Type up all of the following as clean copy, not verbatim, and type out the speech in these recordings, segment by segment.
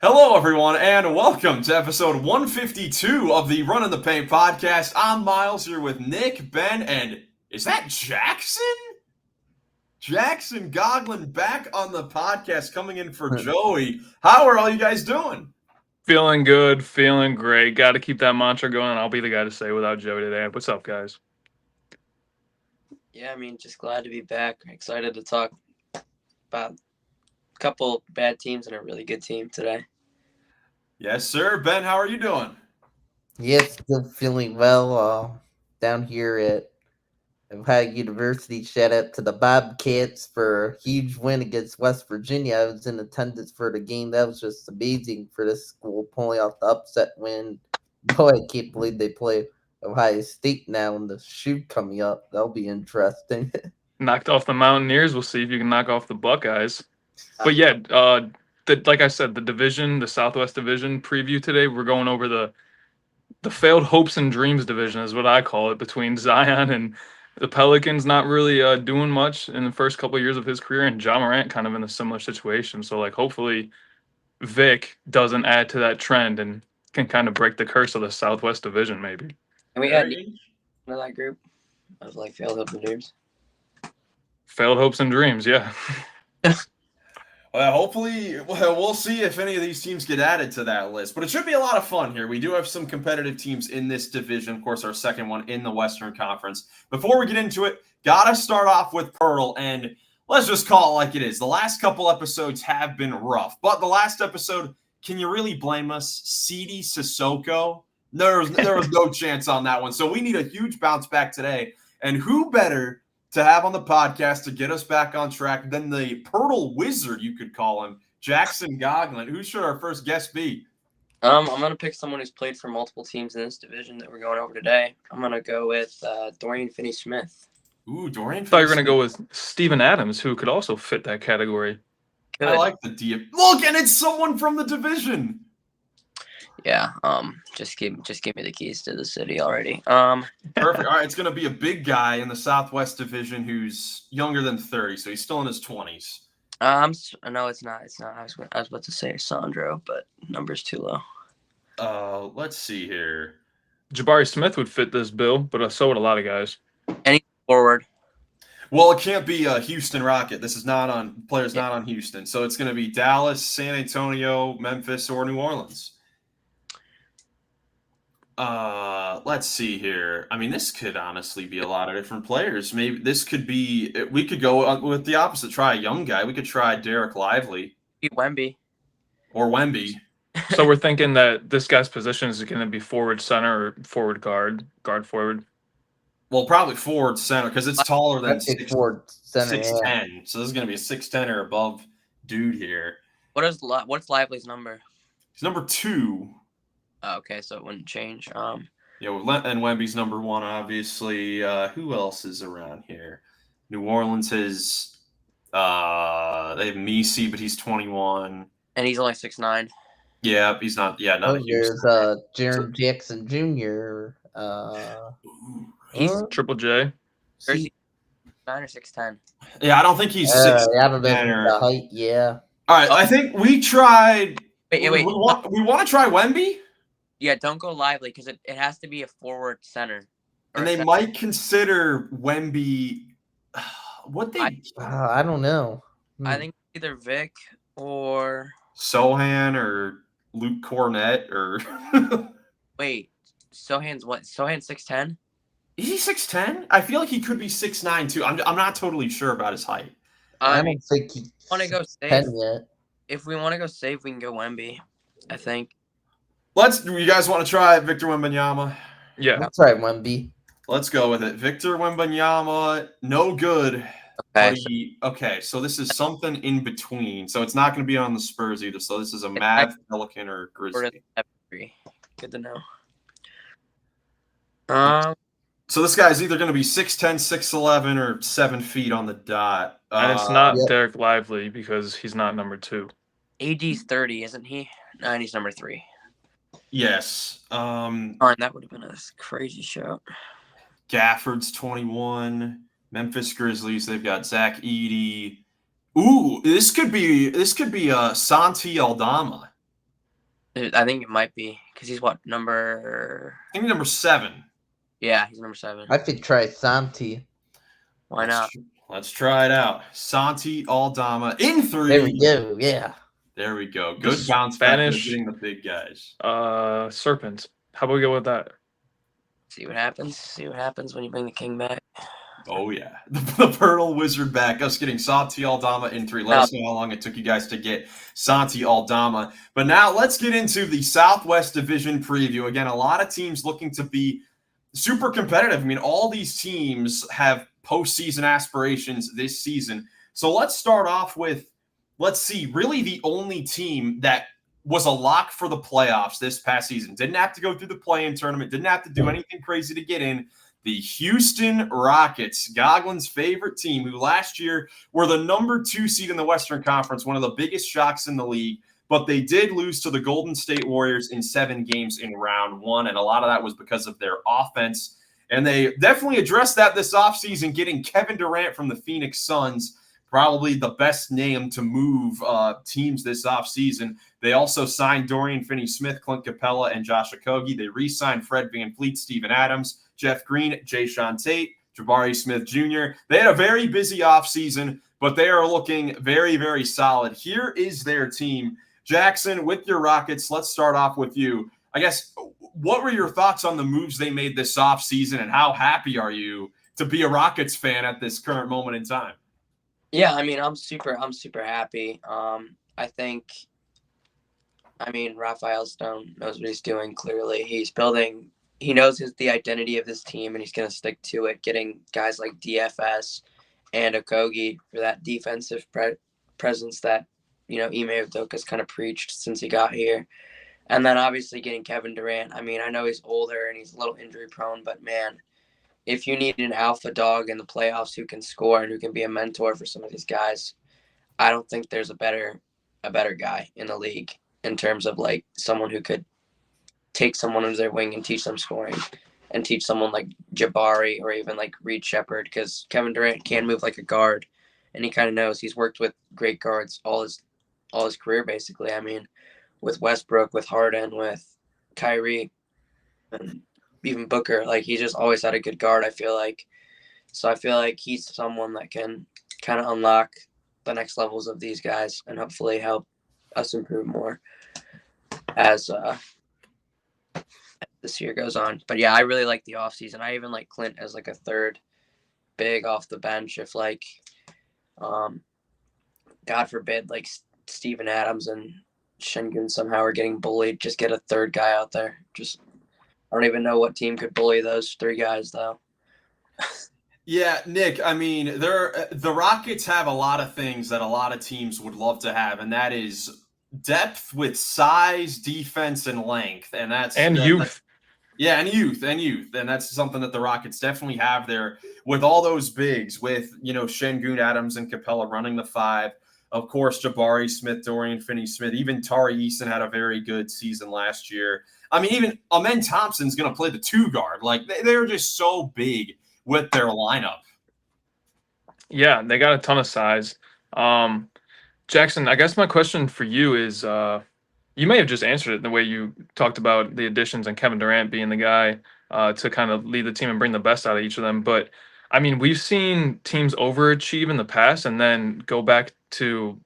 Hello, everyone, and welcome to episode 152 of the Run in the Paint podcast. I'm Miles here with Nick, Ben, and is that Jackson? Jackson Goglin back on the podcast, coming in for Joey. How are all you guys doing? Feeling good, feeling great. Got to keep that mantra going. I'll be the guy to say without Joey today. What's up, guys? Yeah, just glad to be back. Excited to talk about a couple bad teams and a really good team today. Yes, sir. Ben, how are you doing? Yes, still feeling well. Down here at Ohio University, shout out to the Bobcats for a huge win against West Virginia. I was in attendance for the game. That was just amazing for this school, pulling out the upset win. Boy, I can't believe they play Ohio State now in the shoot coming up. That'll be interesting. Knocked off the Mountaineers. We'll see if you can knock off the Buckeyes. But yeah, like I said, the division, the Southwest Division preview today, we're going over the failed hopes and dreams division is what I call it, between Zion and the Pelicans not really doing much in the first couple of years of his career, and Ja Morant kind of in a similar situation. So, hopefully Vic doesn't add to that trend and can kind of break the curse of the Southwest Division, maybe. And we had into that group of failed hopes and dreams. Failed hopes and dreams, yeah. Well, hopefully, we'll see if any of these teams get added to that list. But it should be a lot of fun here. We do have some competitive teams in this division. Of course, our second one in the Western Conference. Before we get into it, got to start off with POELTL. And let's just call it like it is. The last couple episodes have been rough. But the last episode, can you really blame us? Sidi Sissoko? There was no chance on that one. So we need a huge bounce back today. And who better to have on the podcast to get us back on track than the POELTL wizard, you could call him, Jackson Goglin. Who should our first guest be? I'm going to pick someone who's played for multiple teams in this division that we're going over today. I'm going to go with Dorian Finney-Smith. Ooh, Dorian. I thought you were going to go with Steven Adams, who could also fit that category. Good. I like the DM. Look, and it's someone from the division. Yeah, just give me the keys to the city already. Perfect. All right, it's going to be a big guy in the Southwest Division who's younger than 30, so he's still in his 20s. No, it's not. I was about to say Sandro, but number's too low. Let's see here. Jabari Smith would fit this bill, but so would a lot of guys. Any forward? Well, it can't be a Houston Rocket. This is not on players not on Houston, so it's going to be Dallas, San Antonio, Memphis, or New Orleans. Let's see here. I mean, this could honestly be a lot of different players. Maybe this could be. We could go with the opposite. Try a young guy. We could try Derek Lively Wemby. or Wemby. So we're thinking that this guy's position is going to be forward center or forward guard forward. Well, probably forward center because it's taller than 6'10". So this is going to be a 6'10" or above dude here. What's Lively's number? He's number 2. Oh, okay, so it wouldn't change. Yeah, and Wemby's number 1, obviously. Who else is around here? New Orleans has they have Messi, but he's 21. And he's only 6'9". Yeah, he's not. Yeah, not. There's Jaren Jackson Jr. He's Triple J. 9 or 6'10". Yeah, I don't think he's 6'10". I don't know the height. Yeah. All right, I think we tried. Wait. We want to try Wemby. Yeah, don't go Lively because it has to be a forward center. And they might consider Wemby. What they? I don't know. I think either Vic or Sohan or Luke Cornett or. Wait, Sohan's what? Sohan's 6'10". Is he 6'10"? I feel like he could be 6'9" too. I'm not totally sure about his height. I don't think he want to go safe. Yet. If we want to go safe, we can go Wemby. I think. You guys want to try Victor Wembanyama? Yeah. Let's try Wemby. Let's go with it. Victor Wembanyama, no good. Okay. So this is something in between. So it's not going to be on the Spurs either. So this is a Mav, Pelican, or Grizzly. Good to know. So this guy's either going to be 6'10", 6'11", or 7 feet on the dot. And it's not Derek Lively because he's not number 2. AD's 30, isn't he? No, and he's number 3. Yes. And that would have been a crazy shout. Gafford's 21. Memphis Grizzlies. They've got Zach Edey. Ooh, this could be Santi Aldama. I think it might be because he's what number? I think number 7. Yeah, he's number 7. I could try Santi. Why not? Let's try it out. Santi Aldama in 3. There we go. Yeah. There we go. The Good bounce back. Spanish- Getting the big guys. Serpent. How about we go with that? See what happens. See what happens when you bring the king back. Oh, yeah. The Pearl Wizard back. Us getting Santi Aldama in 3. Let us know how long it took you guys to get Santi Aldama. But now let's get into the Southwest Division preview. Again, a lot of teams looking to be super competitive. I mean, all these teams have postseason aspirations this season. So let's start off with, let's see, really the only team that was a lock for the playoffs this past season. Didn't have to go through the play-in tournament. Didn't have to do anything crazy to get in. The Houston Rockets, Goglin's favorite team, who last year were the number 2 seed in the Western Conference, one of the biggest shocks in the league. But they did lose to the Golden State Warriors in 7 games in round 1, and a lot of that was because of their offense. And they definitely addressed that this offseason, getting Kevin Durant from the Phoenix Suns, probably the best name to move teams this offseason. They also signed Dorian Finney-Smith, Clint Capella, and Josh Okogie. They re-signed Fred VanVleet, Steven Adams, Jeff Green, Jayshawn Tate, Jabari Smith Jr. They had a very busy offseason, but they are looking very, very solid. Here is their team. Jackson, with your Rockets, let's start off with you. I guess, what were your thoughts on the moves they made this offseason, and how happy are you to be a Rockets fan at this current moment in time? Yeah, I mean, I'm super happy. I mean, Raphael Stone knows what he's doing. Clearly, he knows the identity of this team, and he's going to stick to it. Getting guys like DFS and Okogie for that defensive presence that Ime Udoka's kind of preached since he got here, and then obviously getting Kevin Durant. I mean, I know he's older and he's a little injury prone, but man, if you need an alpha dog in the playoffs who can score and who can be a mentor for some of these guys, I don't think there's a better guy in the league in terms of like someone who could take someone under their wing and teach them scoring, and teach someone like Jabari or even like Reed Shepherd, because Kevin Durant can move like a guard, and he kind of knows. He's worked with great guards all his career, basically. I mean, with Westbrook, with Harden, with Kyrie, and even Booker, like he just always had a good guard, I feel like. So I feel like he's someone that can kind of unlock the next levels of these guys and hopefully help us improve more as this year goes on. But yeah, I really like the offseason. I even like Clint as like a third big off the bench if like God forbid like Steven Adams and Şengün somehow are getting bullied. Just get a third guy out there. I don't even know what team could bully those 3 guys though. Yeah, Nick, I mean, the Rockets have a lot of things that a lot of teams would love to have, and that is depth with size, defense, and length. And youth. Yeah, and youth. And that's something that the Rockets definitely have there with all those bigs, with, Şengün, Adams, and Capella running the 5. Of course, Jabari Smith, Dorian Finney-Smith, even Tari Eason had a very good season last year. I mean, even Amen Thompson's going to play the 2 guard. Like, they're just so big with their lineup. Yeah, they got a ton of size. Jackson, I guess my question for you is, you may have just answered it the way you talked about the additions and Kevin Durant being the guy to kind of lead the team and bring the best out of each of them. But, I mean, we've seen teams overachieve in the past and then go back to,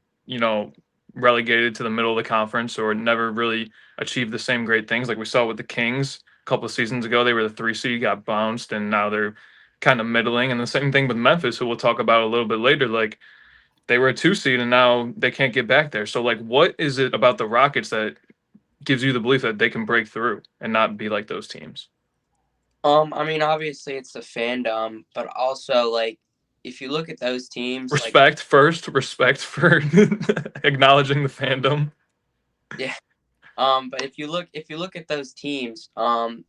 relegated to the middle of the conference or never really achieve the same great things. Like we saw with the Kings a couple of seasons ago. They were the 3 seed, got bounced, and now they're kind of middling. And the same thing with Memphis, who we'll talk about a little bit later. Like, they were a 2 seed and now they can't get back there. So, like, what is it about the Rockets that gives you the belief that they can break through and not be like those teams? I mean, obviously it's the fandom, but also like if you look at those teams, respect for acknowledging the fandom. Yeah. But if you look at those teams,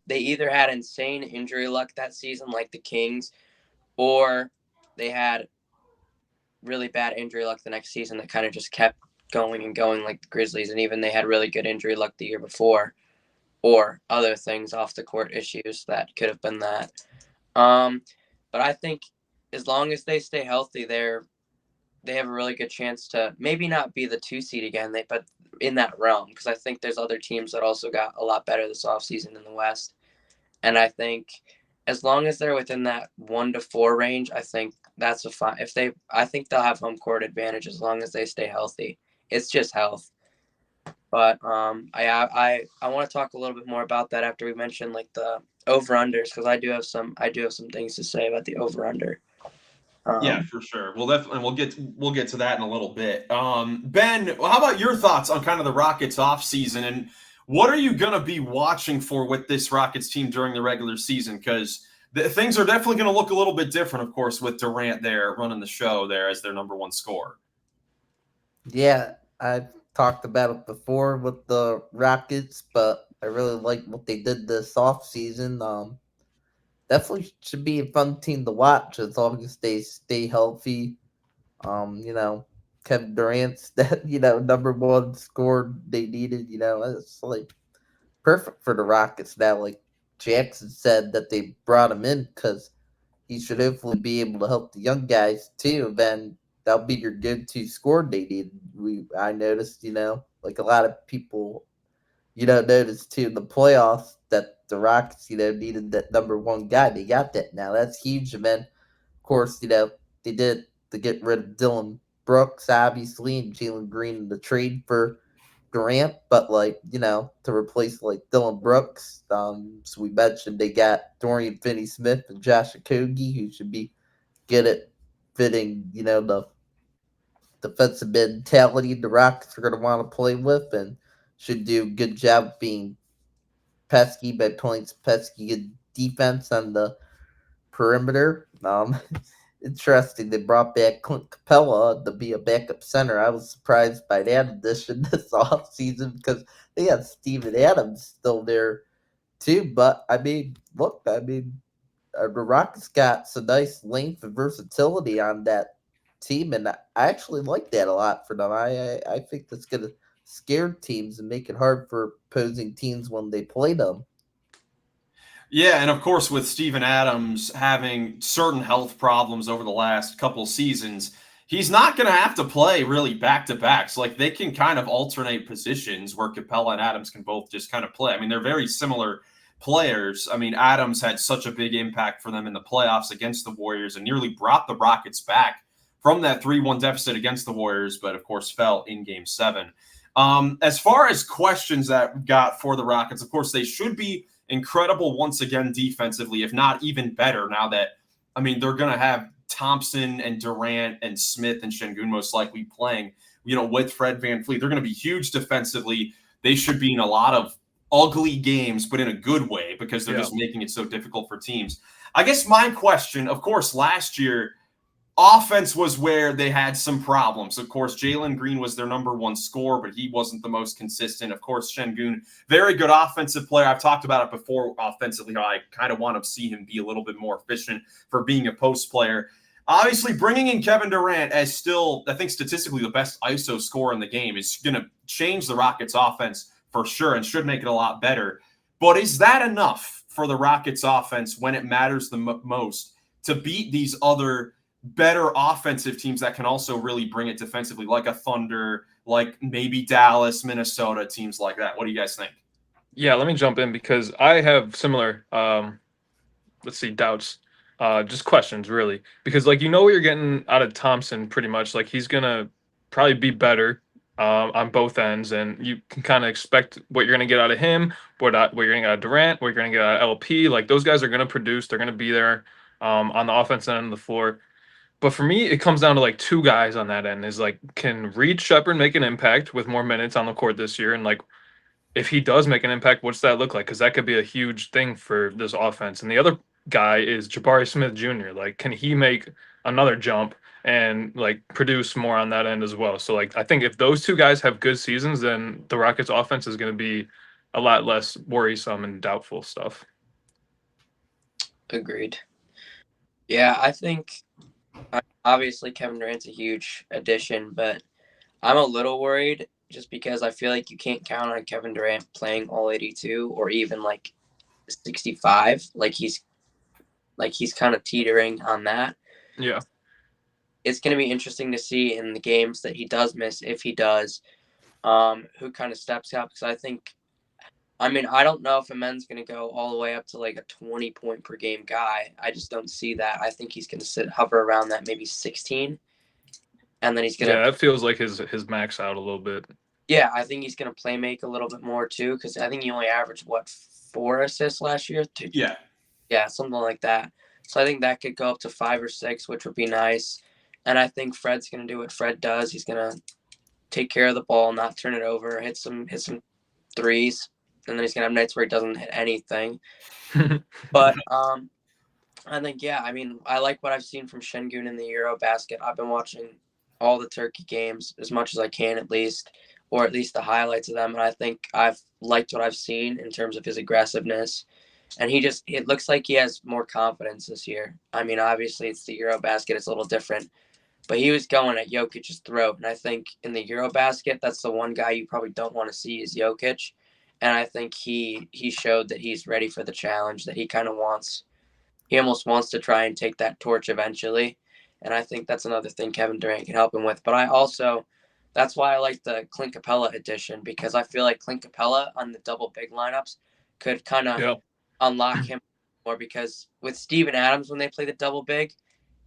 they either had insane injury luck that season, like the Kings, or they had really bad injury luck the next season that kind of just kept going and going, like the Grizzlies, and even they had really good injury luck the year before, or other things off the court issues that could have been that. But I think as long as they stay healthy, they have a really good chance to maybe not be the 2 seed again, but in that realm, because I think there's other teams that also got a lot better this offseason in the West. And I think as long as they're within that 1 to 4 range, I think that's a fine. I think they'll have home court advantage as long as they stay healthy. It's just health. But I want to talk a little bit more about that after we mention like the over unders, because I do have some things to say about the over under. Yeah, for sure. We'll definitely we'll get to that in a little bit. Ben, how about your thoughts on kind of the Rockets offseason, and what are you going to be watching for with this Rockets team during the regular season? Because things are definitely going to look a little bit different, of course, with Durant there running the show there as their number one scorer. Yeah, I've talked about it before with the Rockets, but I really like what they did this offseason. Definitely should be a fun team to watch as long as they stay healthy. Kevin Durant's that, number one score they needed, it's like perfect for the Rockets now. Like Jackson said that they brought him in because he should hopefully be able to help the young guys too. Then that'll be your go-to score they need. I noticed, like a lot of people, noticed too in the playoffs that the Rockets, needed that number one guy. They got that now. That's huge. And then, of course, they did to get rid of Dylan Brooks, obviously, and Jalen Green in the trade for Durant, but to replace like Dylan Brooks, so we mentioned they got Dorian Finney-Smith and Josh Okogie, who should be good at fitting, the defensive mentality the Rockets are going to want to play with, and should do a good job being pesky by points, pesky good defense on the perimeter. Interesting. They brought back Clint Capella to be a backup center. I was surprised by that addition this offseason because they had Steven Adams still there too. But the Rockets got some nice length and versatility on that team, and I actually like that a lot for them. I think that's gonna scare teams and make it hard for opposing teams when they play them. Yeah, and of course, with Steven Adams having certain health problems over the last couple seasons, he's not going to have to play really back-to-backs. Like, they can kind of alternate positions where Capella and Adams can both just kind of play. I mean, they're very similar players. I mean, Adams had such a big impact for them in the playoffs against the Warriors and nearly brought the Rockets back from that 3-1 deficit against the Warriors, but of course fell in Game 7. As far as questions that we got for the Rockets, of course, they should be incredible once again defensively, if not even better now that, I mean, they're going to have Thompson and Durant and Smith and Şengün most likely playing, with Fred VanVleet. They're going to be huge defensively. They should be in a lot of ugly games, but in a good way because they're just making it so difficult for teams. I guess my question, of course, last year, offense was where they had some problems. Of course, Jalen Green was their number one scorer, but he wasn't the most consistent. Of course, Şengün, very good offensive player. I've talked about it before offensively, how I kind of want to see him be a little bit more efficient for being a post player. Obviously, bringing in Kevin Durant as still, I think, statistically the best ISO scorer in the game is going to change the Rockets' offense for sure and should make it a lot better. But is that enough for the Rockets' offense when it matters the most to beat these other better offensive teams that can also really bring it defensively, like a Thunder, like maybe Dallas, Minnesota, teams like that? What do you guys think? Yeah, let me jump in because I have similar, doubts, just questions really. Because what you're getting out of Thompson pretty much. Like he's gonna probably be better on both ends, and you can kind of expect what you're gonna get out of him, what you're gonna get out of Durant, what you're gonna get out of LP. Like those guys are gonna produce. They're gonna be there on the offensive end of the floor. But for me, it comes down to two guys on that end. Is can Reed Shepherd make an impact with more minutes on the court this year? And if he does make an impact, what's that look like? Because that could be a huge thing for this offense. And the other guy is Jabari Smith Jr. Can he make another jump and produce more on that end as well? So I think if those two guys have good seasons, then the Rockets offense is going to be a lot less worrisome and doubtful stuff. Agreed. Yeah, I think obviously Kevin Durant's a huge addition, but I'm a little worried just because I feel like you can't count on Kevin Durant playing all 82 or even 65. He's kind of teetering on that. Yeah. It's going to be interesting to see in the games that he does miss, if he does, who kind of steps up, because I don't know if Amen's going to go all the way up to like a 20-point per game guy. I just don't see that. I think he's going to hover around that maybe 16, and then he's going to. Yeah, that feels like his max out a little bit. Yeah, I think he's going to play make a little bit more too, because I think he only averaged 4 assists last year. Yeah, something like that. So I think that could go up to 5 or 6, which would be nice. And I think Fred's going to do what Fred does. He's going to take care of the ball, not turn it over, hit some threes, and then he's going to have nights where he doesn't hit anything. But I think, I like what I've seen from Şengün in the Eurobasket. I've been watching all the Turkey games as much as I can, at least, or at least the highlights of them. And I think I've liked what I've seen in terms of his aggressiveness. And it looks like he has more confidence this year. I mean, obviously it's the Eurobasket, it's a little different, but he was going at Jokic's throat. And I think in the Eurobasket, that's the one guy you probably don't want to see is Jokic. And I think he showed that he's ready for the challenge, that he almost wants to try and take that torch eventually. And I think that's another thing Kevin Durant can help him with. But that's why I like the Clint Capella addition, because I feel like Clint Capella on the double big lineups could kind of unlock him more, because with Steven Adams, when they play the double big,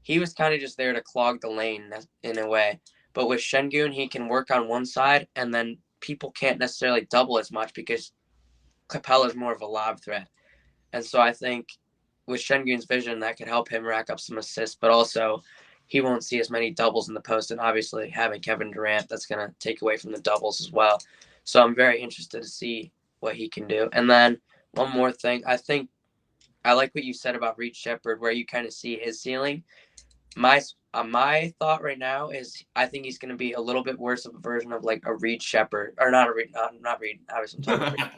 he was kind of just there to clog the lane in a way. But with Şengün, he can work on one side, and then people can't necessarily double as much because Capella is more of a lob threat. And so I think with Şengün's vision, that could help him rack up some assists, but also he won't see as many doubles in the post. And obviously having Kevin Durant, that's going to take away from the doubles as well. So I'm very interested to see what he can do. And then one more thing, I think I like what you said about Reed Shepherd, where you kind of see his ceiling. My thought right now is I think he's going to be a little bit worse of a version of like a Reed Shepherd, or not Reed. Obviously, I'm talking about Reed.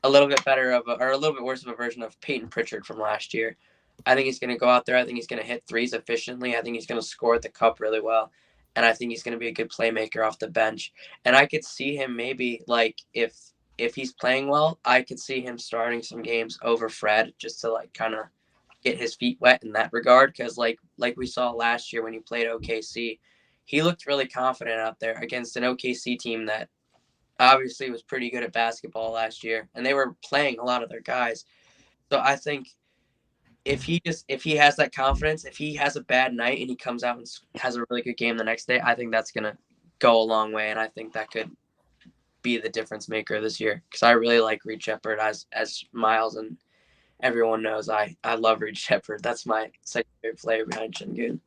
A little bit worse of a version of Peyton Pritchard from last year. I think he's going to go out there. I think he's going to hit threes efficiently. I think he's going to score at the cup really well. And I think he's going to be a good playmaker off the bench. And I could see him maybe, like, if he's playing well, I could see him starting some games over Fred, just to like kind of get his feet wet in that regard. Because like we saw last year when he played OKC, he looked really confident out there against an OKC team that obviously was pretty good at basketball last year, and they were playing a lot of their guys. So I think if he has that confidence, if he has a bad night and he comes out and has a really good game the next day, I think that's going to go a long way. And I think that could be the difference maker this year, because I really like Reed Shepherd, as Miles and everyone knows. I love Reed Shepherd. That's my second favorite player behind Şengün.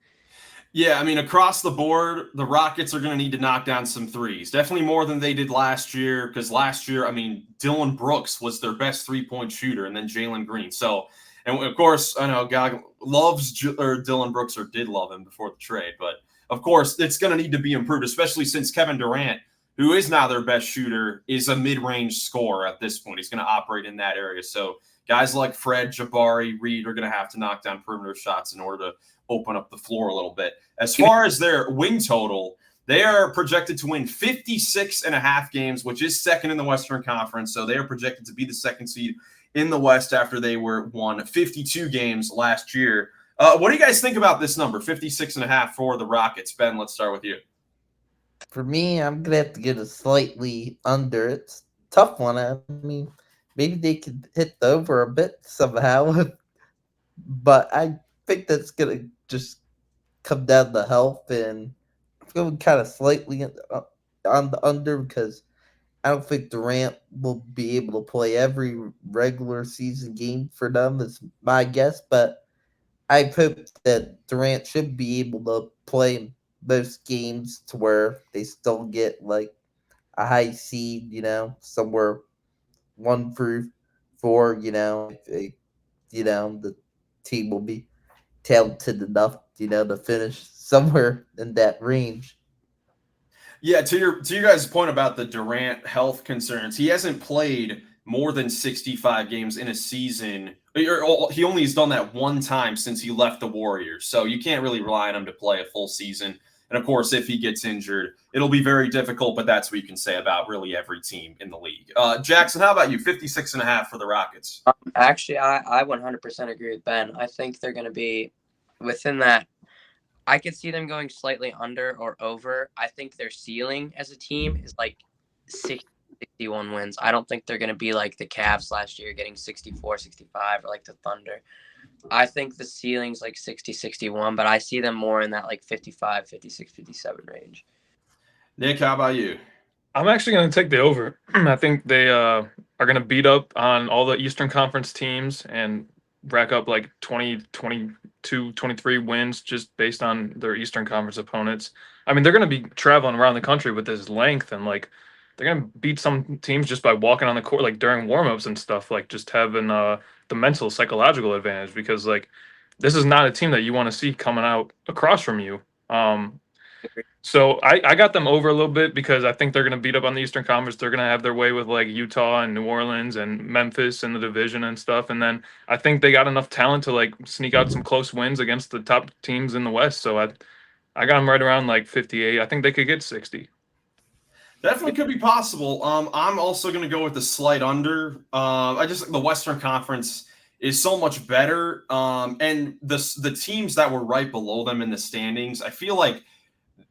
Yeah, I mean, across the board, the Rockets are going to need to knock down some threes. Definitely more than they did last year, because last year, I mean, Dylan Brooks was their best three-point shooter, and then Jalen Green. So, and of course, I know God loves Dylan Brooks, or did love him before the trade, but of course, it's going to need to be improved, especially since Kevin Durant, who is now their best shooter, is a mid-range scorer at this point. He's going to operate in that area. So guys like Fred, Jabari, Reed are going to have to knock down perimeter shots in order to open up the floor a little bit. As far as their win total, they are projected to win 56.5 games, which is second in the Western Conference. So they are projected to be the second seed in the West after they won 52 games last year. What do you guys think about this number, 56.5 for the Rockets? Ben, let's start with you. For me, I'm going to have to get a slightly under. It's a tough one. I mean, maybe they could hit the over a bit somehow. But I think that's going to just come down to health. And I'm going kind of slightly on the under, because I don't think Durant will be able to play every regular season game for them, is my guess. But I hope that Durant should be able to play most games to where they still get like a high seed, somewhere 1 through 4, the team will be talented enough, to finish somewhere in that range. Yeah, to your guys' point about the Durant health concerns, he hasn't played more than 65 games in a season. He only has done that one time since he left the Warriors. So you can't really rely on him to play a full season. And of course, if he gets injured, it'll be very difficult, but that's what you can say about really every team in the league. Jackson, how about you? 56.5 for the Rockets. Actually, I 100% agree with Ben. I think they're going to be within that. I could see them going slightly under or over. I think their ceiling as a team is like 61 wins. I don't think they're going to be like the Cavs last year getting 64, 65, or like the Thunder. I think the ceiling's like 60, 61, but I see them more in that like 55, 56, 57 range. Nick, how about you? I'm actually going to take the over. I think they are going to beat up on all the Eastern Conference teams and rack up like 20, 22, 23 wins just based on their Eastern Conference opponents. I mean, they're going to be traveling around the country with this length, and like they're going to beat some teams just by walking on the court, like during warmups and stuff, like just having the mental, psychological advantage, because like this is not a team that you want to see coming out across from you. So I got them over a little bit because I think they're going to beat up on the Eastern Conference. They're going to have their way with like Utah and New Orleans and Memphis in the division and stuff. And then I think they got enough talent to like sneak out some close wins against the top teams in the West. So I got them right around like 58. I think they could get 60. Definitely could be possible. I'm also going to go with the slight under. I just think the Western Conference is so much better. And the teams that were right below them in the standings, I feel like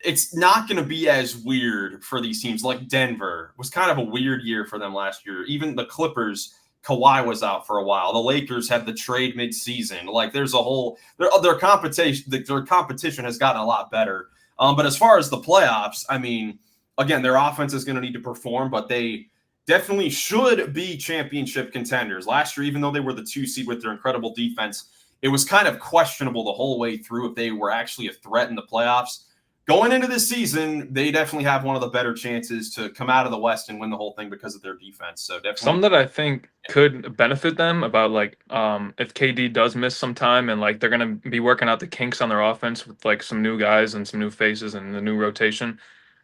it's not going to be as weird for these teams. Like Denver was kind of a weird year for them last year. Even the Clippers, Kawhi was out for a while. The Lakers had the trade mid-season. Like there's a whole their competition has gotten a lot better. But as far as the playoffs, I mean, again, their offense is going to need to perform, but they definitely should be championship contenders. Last year, even though they were the 2 seed with their incredible defense, it was kind of questionable the whole way through if they were actually a threat in the playoffs. Going into this season, they definitely have one of the better chances to come out of the West and win the whole thing because of their defense. So definitely Something that I think could benefit them about like if KD does miss some time and like they're gonna be working out the kinks on their offense with like some new guys and some new faces and the new rotation.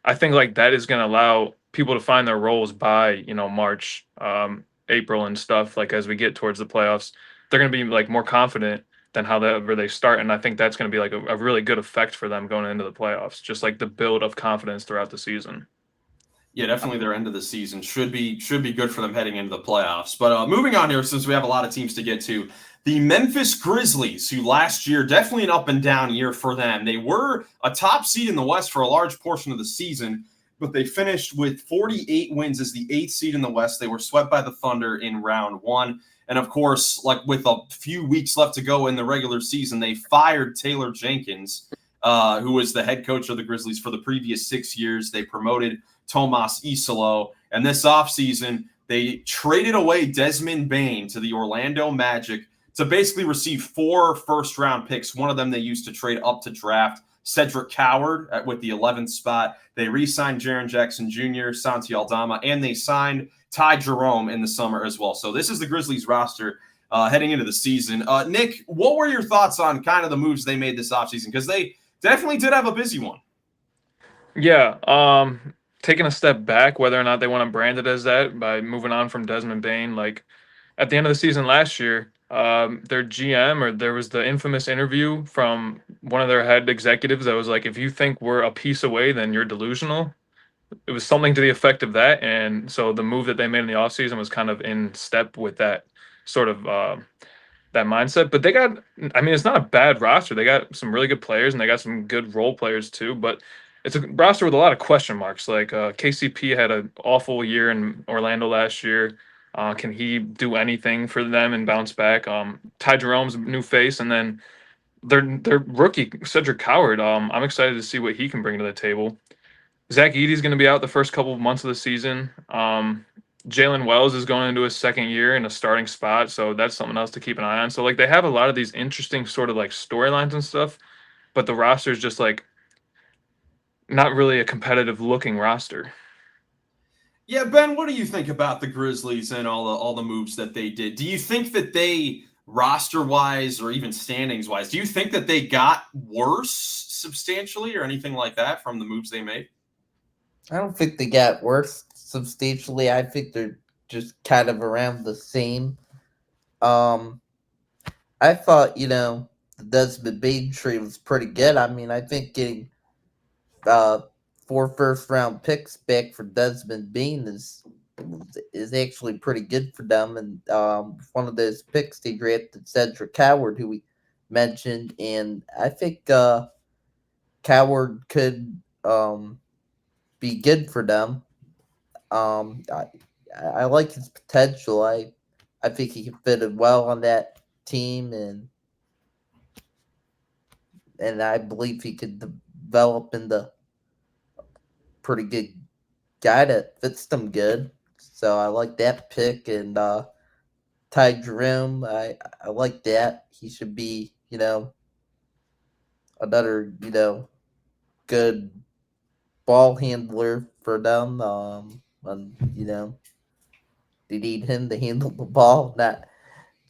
I think like that is gonna allow people to find their roles by March, April and stuff. Like as we get towards the playoffs, they're gonna be like more confident than however they start, and I think that's gonna be like a really good effect for them going into the playoffs. Just like the build of confidence throughout the season. Yeah, definitely their end of the season should be good for them heading into the playoffs. But moving on here, since we have a lot of teams to get to, the Memphis Grizzlies, who last year definitely an up and down year for them. They were a top seed in the West for a large portion of the season, but they finished with 48 wins as the 8th seed in the West. They were swept by the Thunder in round 1. And of course, like with a few weeks left to go in the regular season, they fired Taylor Jenkins, who was the head coach of the Grizzlies for the previous 6 years. They promoted Tomas Isolo. And this offseason, they traded away Desmond Bane to the Orlando Magic to basically receive 4 first-round picks. One of them they used to trade up to draft Cedric Coward with the 11th spot. They re-signed Jaren Jackson Jr., Santi Aldama, and they signed Ty Jerome in the summer as well. So this is the Grizzlies roster heading into the season. Nick, what were your thoughts on kind of the moves they made this offseason? Because they definitely did have a busy one. Yeah, taking a step back, whether or not they want to brand it as that by moving on from Desmond Bane. Like at the end of the season last year, their GM, or there was the infamous interview from one of their head executives that was like, if you think we're a piece away, then you're delusional. It was something to the effect of that. And so the move that they made in the offseason was kind of in step with that sort of that mindset. But they got, I mean, it's not a bad roster. They got some really good players and they got some good role players too. But it's a roster with a lot of question marks. Like KCP had an awful year in Orlando last year. Can he do anything for them and bounce back? Ty Jerome's a new face, and then their rookie Cedric Coward. I'm excited to see what he can bring to the table. Zach Edey's going to be out the first couple of months of the season. Jalen Wells is going into his 2nd year in a starting spot, so that's something else to keep an eye on. So like they have a lot of these interesting sort of like storylines and stuff, but the roster is just like not really a competitive looking roster. Yeah, Ben, what do you think about the Grizzlies and all the moves that they did? Do you think that they, roster-wise or even standings-wise, do you think that they got worse substantially or anything like that from the moves they made? I don't think they got worse substantially. I think they're just kind of around the same. I thought, the Desmond Bane trade was pretty good. I mean, I think getting 4 first-round picks back for Desmond Bane is actually pretty good for them. And one of those picks they drafted Cedric Coward, who we mentioned, and I think Coward could be good for them. I like his potential. I think he can fit in well on that team, and I believe he could develop into pretty good guy that fits them good. So I like that pick, and Ty Jerome, I like that. He should be, another, good ball handler for them. And they need him to handle the ball, not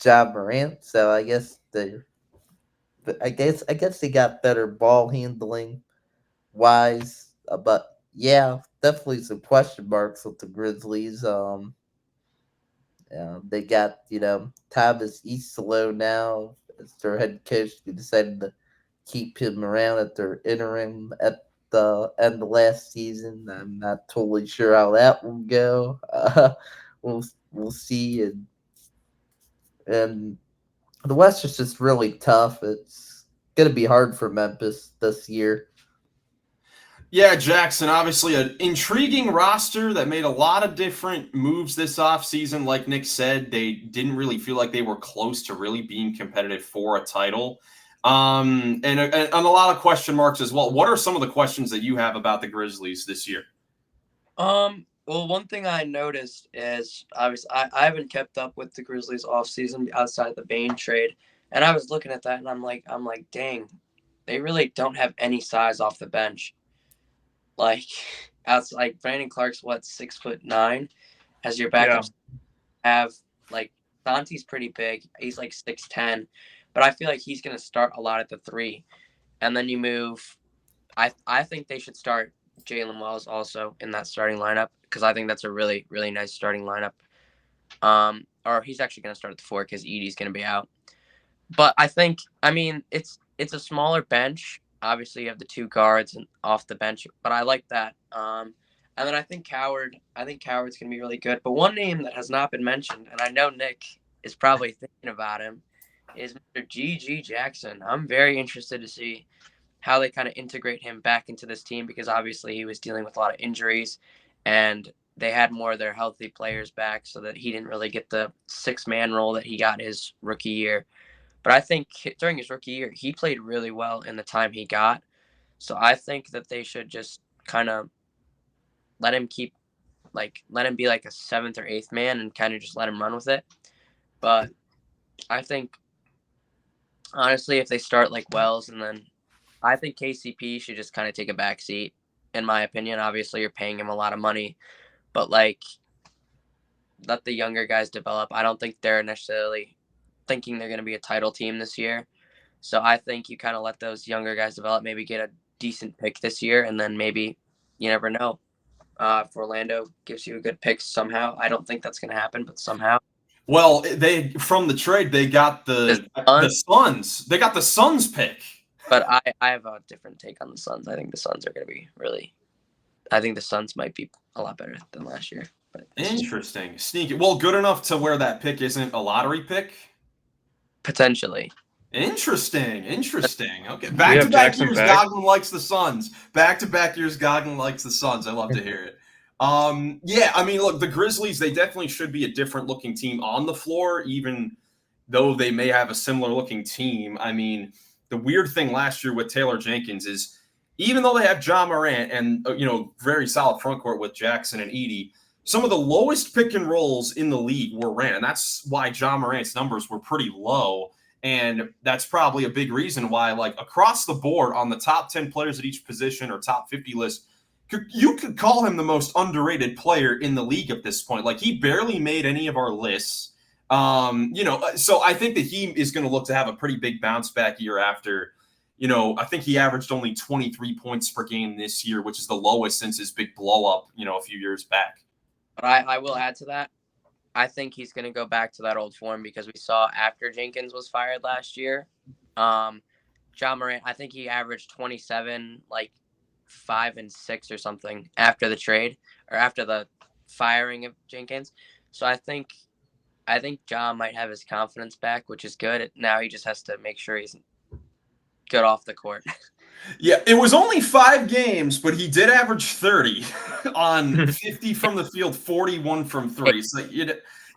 Ja Morant. So I guess they got better ball handling wise, but yeah, definitely some question marks with the Grizzlies. They got Thomas Eastlow now as their head coach. They decided to keep him around at their interim at the end of last season. I'm not totally sure how that will go. We'll see, and the West is just really tough. It's gonna be hard for Memphis this year. Yeah, Jackson, obviously an intriguing roster that made a lot of different moves this offseason. Like Nick said, they didn't really feel like they were close to really being competitive for a title. And a lot of question marks as well. What are some of the questions that you have about the Grizzlies this year? Well, one thing I noticed is obviously I haven't kept up with the Grizzlies offseason outside of the Bane trade. And I was looking at that and I'm like, dang, they really don't have any size off the bench. Like, like Brandon Clark's 6'9" as your backup. Have like Santi's pretty big. He's like 6'10", but I feel like he's gonna start a lot at the 3, and then you move. I think they should start Jalen Wells also in that starting lineup because I think that's a really really nice starting lineup. Or he's actually gonna start at the 4 because Edie's gonna be out. But I mean it's a smaller bench. Obviously, you have the 2 guards and off the bench, but I like that. And then I think Coward's going to be really good. But one name that has not been mentioned, and I know Nick is probably thinking about him, is Mr. G.G. Jackson. I'm very interested to see how they kind of integrate him back into this team because obviously he was dealing with a lot of injuries, and they had more of their healthy players back so that he didn't really get the 6-man role that he got his rookie year. But I think during his rookie year, he played really well in the time he got. So I think that they should just kind of let him be like a 7th or 8th man and kind of just let him run with it. But I think, honestly, if they start like Wells, and then I think KCP should just kind of take a back seat, in my opinion. Obviously, you're paying him a lot of money, but like let the younger guys develop. I don't think they're necessarily thinking they're going to be a title team this year. So I think you kind of let those younger guys develop, maybe get a decent pick this year, and then maybe you never know. If Orlando gives you a good pick somehow. I don't think that's going to happen, but somehow. Well, they from the trade they got the Suns. They got the Suns pick. But I have a different take on the Suns. I think the Suns are going to be I think the Suns might be a lot better than last year. But interesting, sneaky. Well, good enough to where that pick isn't a lottery pick. Potentially. Interesting. Okay, back-to-back years, Goggin likes the Suns. Back-to-back years, Goggin likes the Suns. I love to hear it. Yeah, I mean, look, the Grizzlies, they definitely should be a different-looking team on the floor, even though they may have a similar-looking team. I mean, the weird thing last year with Taylor Jenkins is even though they have Ja Morant and, very solid front court with Jackson and Edie, some of the lowest pick and rolls in the league were ran, and that's why Ja Morant's numbers were pretty low. And that's probably a big reason why, like, across the board on the top 10 players at each position or top 50 list, you could call him the most underrated player in the league at this point. Like, he barely made any of our lists. So I think that he is going to look to have a pretty big bounce back year after. I think he averaged only 23 points per game this year, which is the lowest since his big blow up, a few years back. But I will add to that. I think he's going to go back to that old form because we saw after Jenkins was fired last year, Ja Morant, I think he averaged 27, like 5 and 6 or something after the trade or after the firing of Jenkins. So I think Ja might have his confidence back, which is good. Now he just has to make sure he's good off the court. Yeah, it was only 5 games, but he did average 30 on 50 from the field, 41 from 3. So,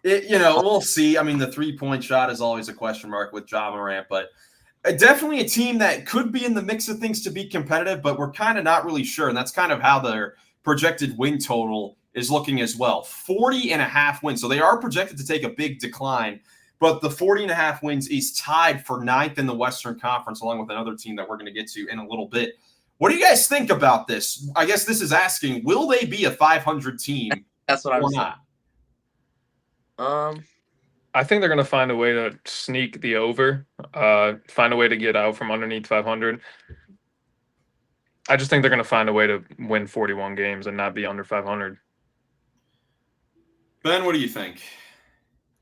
we'll see. I mean, the 3-point shot is always a question mark with Ja Morant, but definitely a team that could be in the mix of things to be competitive, but we're kind of not really sure. And that's kind of how their projected win total is looking as well. 40.5 wins. So they are projected to take a big decline. But the 40.5 wins is tied for 9th in the Western Conference, along with another team that we're going to get to in a little bit. What do you guys think about this? I guess this is asking, will they be a 500 team That's what I'm or saying. not? I think they're going to find a way to sneak the over, find a way to get out from underneath 500. I just think they're going to find a way to win 41 games and not be under 500. Ben, what do you think?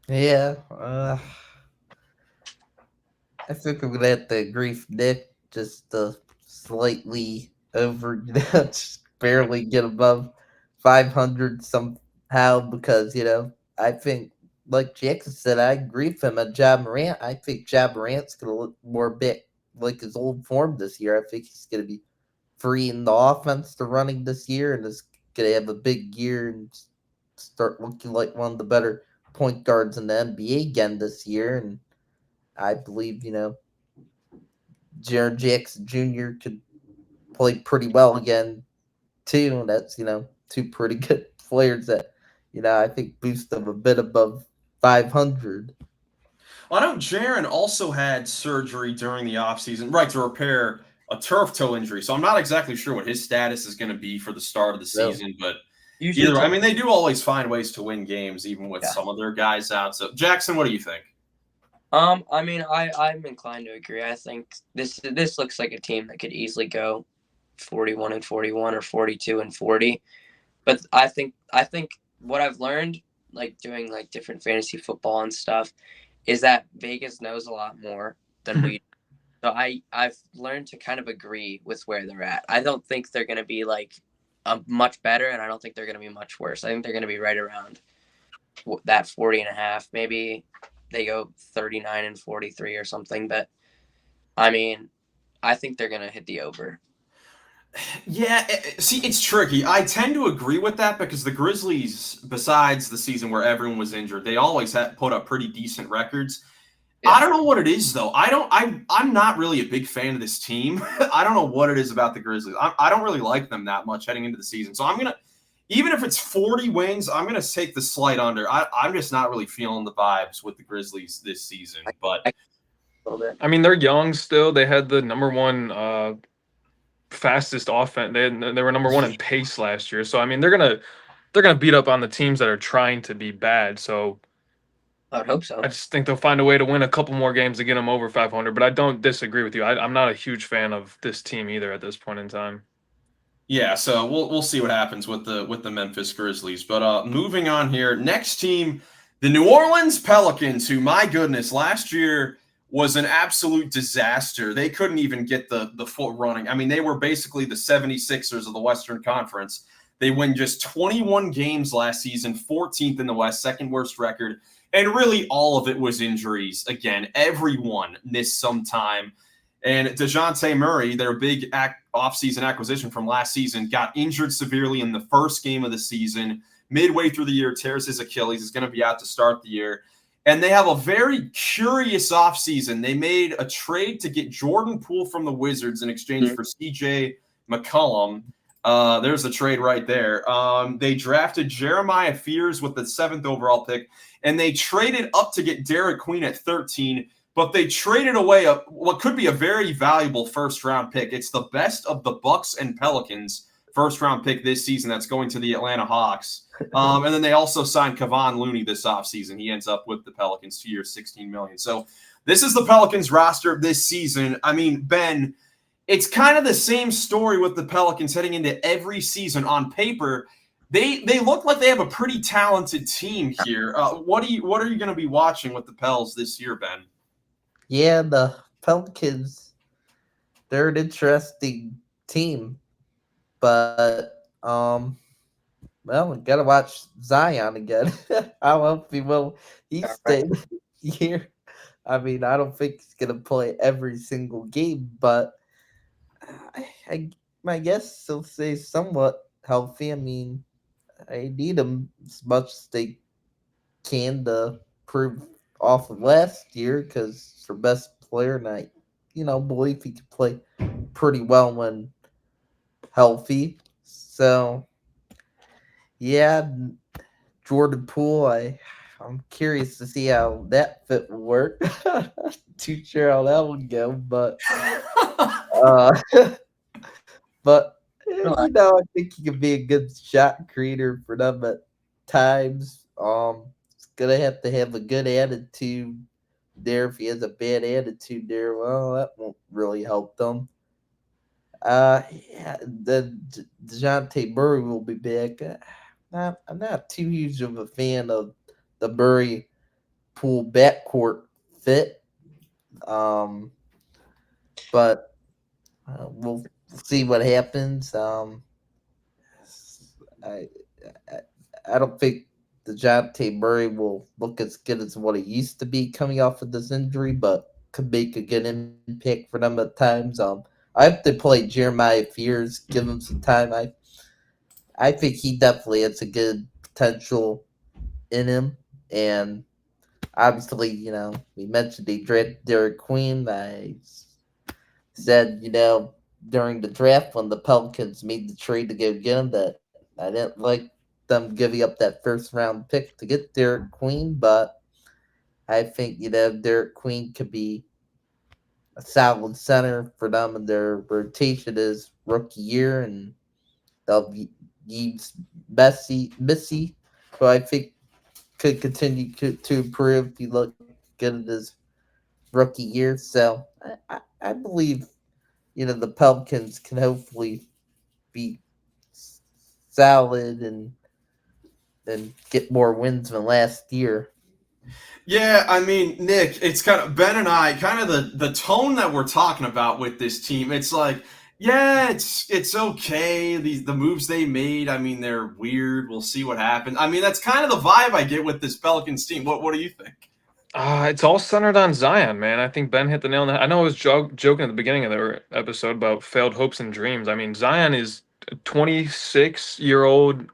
Yeah, I think I'm gonna have to agree with Nick. Just slightly over, just barely get above 500 somehow because I think, like Jackson said, I agree with him on Ja Morant. I think Ja Morant's gonna look more bit like his old form this year. I think he's gonna be free in the offense to running this year and is gonna have a big year and start looking like one of the better point guards in the NBA again this year. And I believe, Jaren Jackson Jr. could play pretty well again, too. And that's, two pretty good players that, I think boost them a bit above 500. I know Jaren also had surgery during the offseason, right, to repair a turf toe injury. So I'm not exactly sure what his status is going to be for the start of the season, but Usually, I mean, they do always find ways to win games, even with some of their guys out. So, Jackson, what do you think? I mean, I'm inclined to agree. I think this looks like a team that could easily go 41-41 or 42-40. But I think what I've learned, like doing like different fantasy football and stuff, is that Vegas knows a lot more than we. So I've learned to kind of agree with where they're at. I don't think they're going to be like much better, and I don't think they're going to be much worse. I think they're going to be right around that 40.5. Maybe they go 39-43 or something. But I mean, I think they're going to hit the over. Yeah, see, it's tricky. I tend to agree with that because the Grizzlies, besides the season where everyone was injured, they always put up pretty decent records. Yeah. I don't know what it is, though. I'm not really a big fan of this team. I don't know what it is about the Grizzlies. I don't really like them that much heading into the season. So I'm going to, even if it's 40 wins, I'm going to take the slight under. I'm just not really feeling the vibes with the Grizzlies this season. But I mean, they're young still. They had the #1 fastest offense. They were #1 in pace last year. So I mean, they're gonna beat up on the teams that are trying to be bad. So I would hope so. I just think they'll find a way to win a couple more games to get them over 500. But I don't disagree with you. I'm not a huge fan of this team either at this point in time. Yeah, so we'll see what happens with the Memphis Grizzlies. But moving on here, next team, the New Orleans Pelicans, who, my goodness, last year was an absolute disaster. They couldn't even get the foot running. I mean, they were basically the 76ers of the Western Conference. They win just 21 games last season, 14th in the West, second worst record. And really all of it was injuries. Again, everyone missed some time. And DeJounte Murray, their big offseason acquisition from last season, got injured severely in the first game of the season. Midway through the year, tears his Achilles. Is going to be out to start the year. And they have a very curious offseason. They made a trade to get Jordan Poole from the Wizards in exchange for C.J. McCollum. There's the trade right there. They drafted Jeremiah Fears with the 7th overall pick, and they traded up to get Derek Queen at 13, but they traded away what could be a very valuable first-round pick. It's the best of the Bucks and Pelicans first-round pick this season that's going to the Atlanta Hawks. And then they also signed Kevon Looney this offseason. He ends up with the Pelicans, 2 years, $16 million. So this is the Pelicans roster this season. I mean, Ben, it's kind of the same story with the Pelicans heading into every season. On paper, they look like they have a pretty talented team here. What are you going to be watching with the Pels this year, Ben? Yeah, the Pelicans, they're an interesting team, but well, we gotta watch Zion again. How healthy will he stay here? I mean, I don't think he's gonna play every single game, but My guess he'll say somewhat healthy. I mean, I need him as much as they can to prove off of last year because for best player, and I, believe he could play pretty well when healthy. So yeah, Jordan Poole, I'm curious to see how that fit will work. Too sure how that would go, but uh, but I think he could be a good shot creator for them at times. It's gonna have to have a good attitude there. If he has a bad attitude there, well, that won't really help them. Yeah, Dejounte Murray will be back. I'm not too huge of a fan of the Murray Pool backcourt fit. Um, but we'll see what happens. I, I I don't think DeJounte Murray will look as good as what he used to be coming off of this injury, but could make a good impact for them at times. I have to play Jeremiah Fears, give him some time. I think he definitely has a good potential in him, and obviously, we mentioned they drafted Derek Queen. I said, during the draft when the Pelicans made the trade to go get him that I didn't like them giving up that first round pick to get Derek Queen, but I think, Derek Queen could be a solid center for them in their rotation is rookie year, and they'll use Missy, who I think could continue to improve if you look good at his rookie year. So I believe, the Pelicans can hopefully be solid and get more wins than last year. Yeah, I mean, Nick, it's kind of Ben and I, kind of the tone that we're talking about with this team. It's like, yeah, it's okay. The moves they made, I mean, they're weird. We'll see what happens. I mean, that's kind of the vibe I get with this Pelicans team. What do you think? It's all centered on Zion, man. I think Ben hit the nail on the head. I know I was joking at the beginning of the episode about failed hopes and dreams. I mean, Zion is a 26-year-old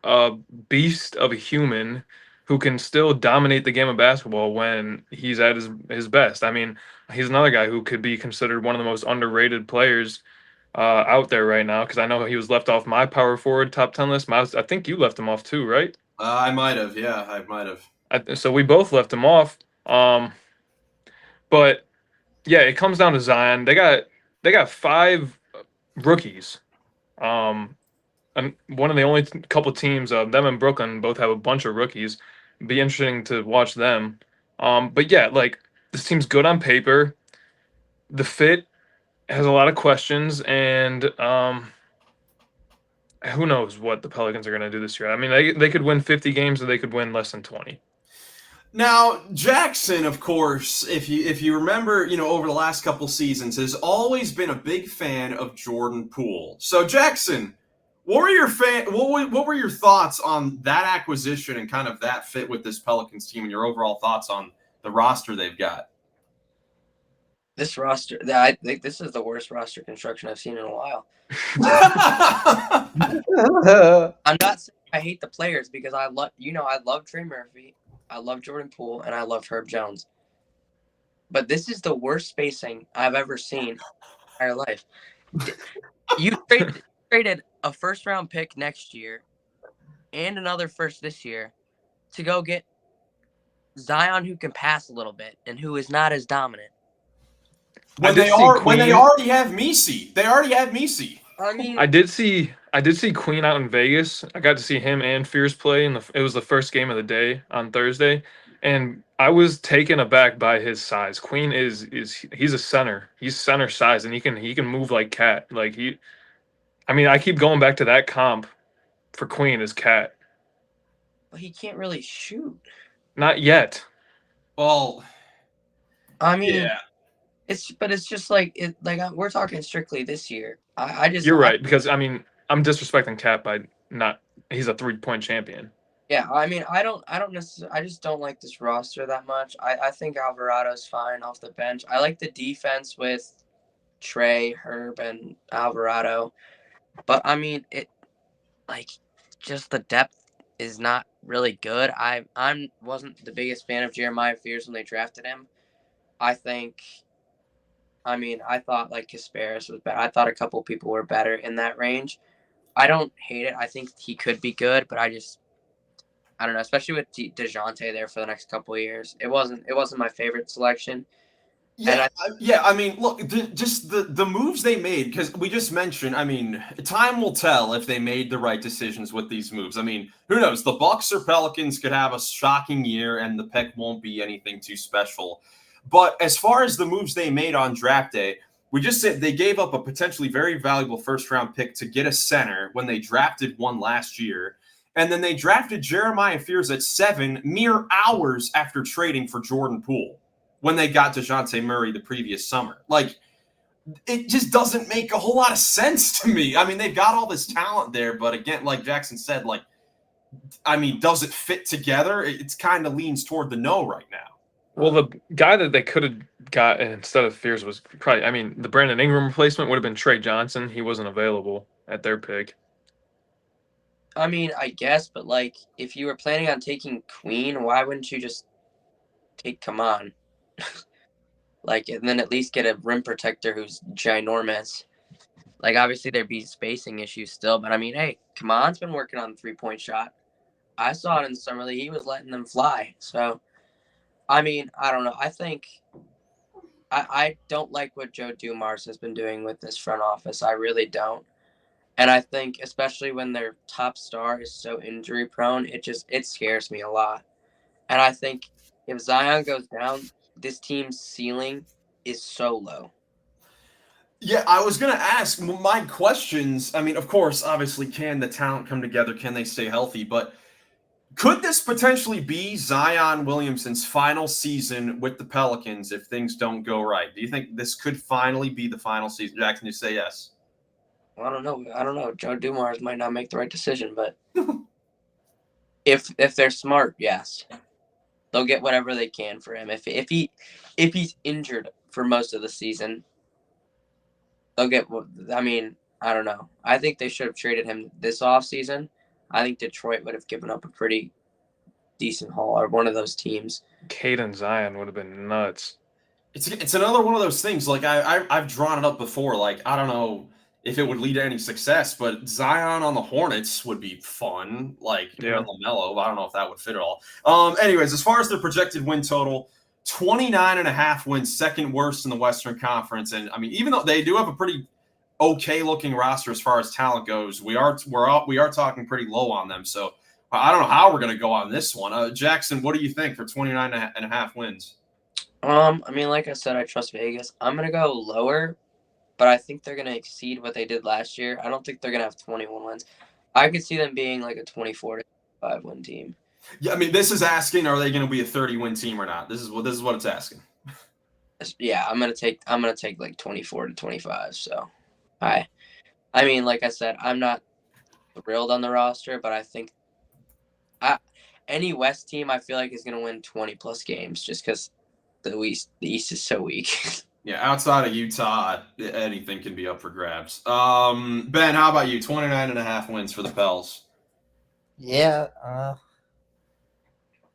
beast of a human who can still dominate the game of basketball when he's at his best. I mean, he's another guy who could be considered one of the most underrated players out there right now because I know he was left off my power forward top 10 list. I think you left him off too, right? I might have. Yeah, I might have. So we both left him off. But yeah, it comes down to Zion. They got 5 rookies. And one of the only couple teams, them and Brooklyn both have a bunch of rookies. Be interesting to watch them. But yeah, like this team's good on paper. The fit has a lot of questions, and who knows what the Pelicans are going to do this year. I mean, they could win 50 games or they could win less than 20. Now, Jackson, of course, if you remember, over the last couple seasons, has always been a big fan of Jordan Poole. So, Jackson, what were your thoughts on that acquisition and kind of that fit with this Pelicans team, and your overall thoughts on the roster they've got? This roster, I think this is the worst roster construction I've seen in a while. I'm not saying I hate the players because I love Trey Murphy, I love Jordan Poole, and I love Herb Jones. But this is the worst spacing I've ever seen in my entire life. You traded a first-round pick next year and another first this year to go get Zion, who can pass a little bit and who is not as dominant. When they already have Misi. They already have Misi. I mean, I did see Queen out in Vegas. I got to see him and Fierce play, and it was the first game of the day on Thursday, and I was taken aback by his size. Queen he's a center. He's center size, and he can move like Cat. I mean, I keep going back to that comp for Queen as Cat. but he can't really shoot. Not yet. Well, I mean, yeah. It's just like we're talking strictly this year. You're right, because I mean I'm disrespecting Cat by not. He's a 3-point champion. Yeah, I mean I don't necessarily. I just don't like this roster that much. I think Alvarado's fine off the bench. I like the defense with Trey, Herb, and Alvarado. But I mean, it like just the depth is not really good. I wasn't the biggest fan of Jeremiah Fears when they drafted him. I thought like Kasparis was better. I thought a couple people were better in that range. I don't hate it. I think he could be good, but I don't know, especially with DeJounte there for the next couple of years. It wasn't my favorite selection. Yeah, I mean, look, just the moves they made, because we just mentioned, I mean, time will tell if they made the right decisions with these moves. I mean, who knows? The Bucks or Pelicans could have a shocking year, and the pick won't be anything too special. But as far as the moves they made on draft day, we just said they gave up a potentially very valuable first-round pick to get a center when they drafted one last year. And then they drafted Jeremiah Fears at 7 mere hours after trading for Jordan Poole when they got DeJounte Murray the previous summer. Like, it just doesn't make a whole lot of sense to me. I mean, they've got all this talent there, but again, like Jackson said, like, I mean, does it fit together? It's kind of leans toward the no right now. Well, the guy that they could have got instead of Fears was probably, I mean, the Brandon Ingram replacement would have been Trey Johnson. He wasn't available at their pick. I mean, I guess, but like, if you were planning on taking Queen, why wouldn't you just take Kaman? Like, and then at least get a rim protector who's ginormous. Like, obviously there'd be spacing issues still, but I mean, hey, Kaman's been working on the 3-point shot. I saw it in the summer league. He was letting them fly. So, I mean, I don't know. I think I don't like what Joe Dumars has been doing with this front office. I really don't. And I think, especially when their top star is so injury prone, it scares me a lot. And I think if Zion goes down, this team's ceiling is so low. Yeah, I was going to ask my questions. I mean, of course, obviously, can the talent come together? Can they stay healthy? But could this potentially be Zion Williamson's final season with the Pelicans if things don't go right? Do you think this could finally be the final season? Jackson, you say yes. Well, I don't know. Joe Dumars might not make the right decision, but if they're smart, yes. They'll get whatever they can for him. If he's injured for most of the season, they'll get. I mean, I don't know. I think they should have traded him this offseason. I think Detroit would have given up a pretty decent haul, or one of those teams. Caden Zion would have been nuts. It's another one of those things. Like I've drawn it up before. Like, I don't know if it would lead to any success, but Zion on the Hornets would be fun. Like, Yeah. LaMelo, I don't know if that would fit at all. Anyways, as far as their projected win total, 29.5 wins, second worst in the Western Conference. And I mean, even though they do have a pretty okay looking roster as far as talent goes, we are talking pretty low on them. So I don't know how we're going to go on this one. Jackson, what do you think for 29.5 wins? I mean, like I said, I trust Vegas. I'm gonna go lower, but I think they're gonna exceed what they did last year. I don't think they're gonna have 21 wins. I could see them being like a 24-5 win team. Yeah, I mean, this is asking, are they going to be a 30-win team or not? This is what it's asking. Yeah, I'm gonna take like 24-25. So, I mean, like I said, I'm not thrilled on the roster, but I think any West team I feel like is gonna win 20+ games just because the East is so weak. Yeah, outside of Utah, anything can be up for grabs. Ben, how about you? 29.5 wins for the Pels. Yeah,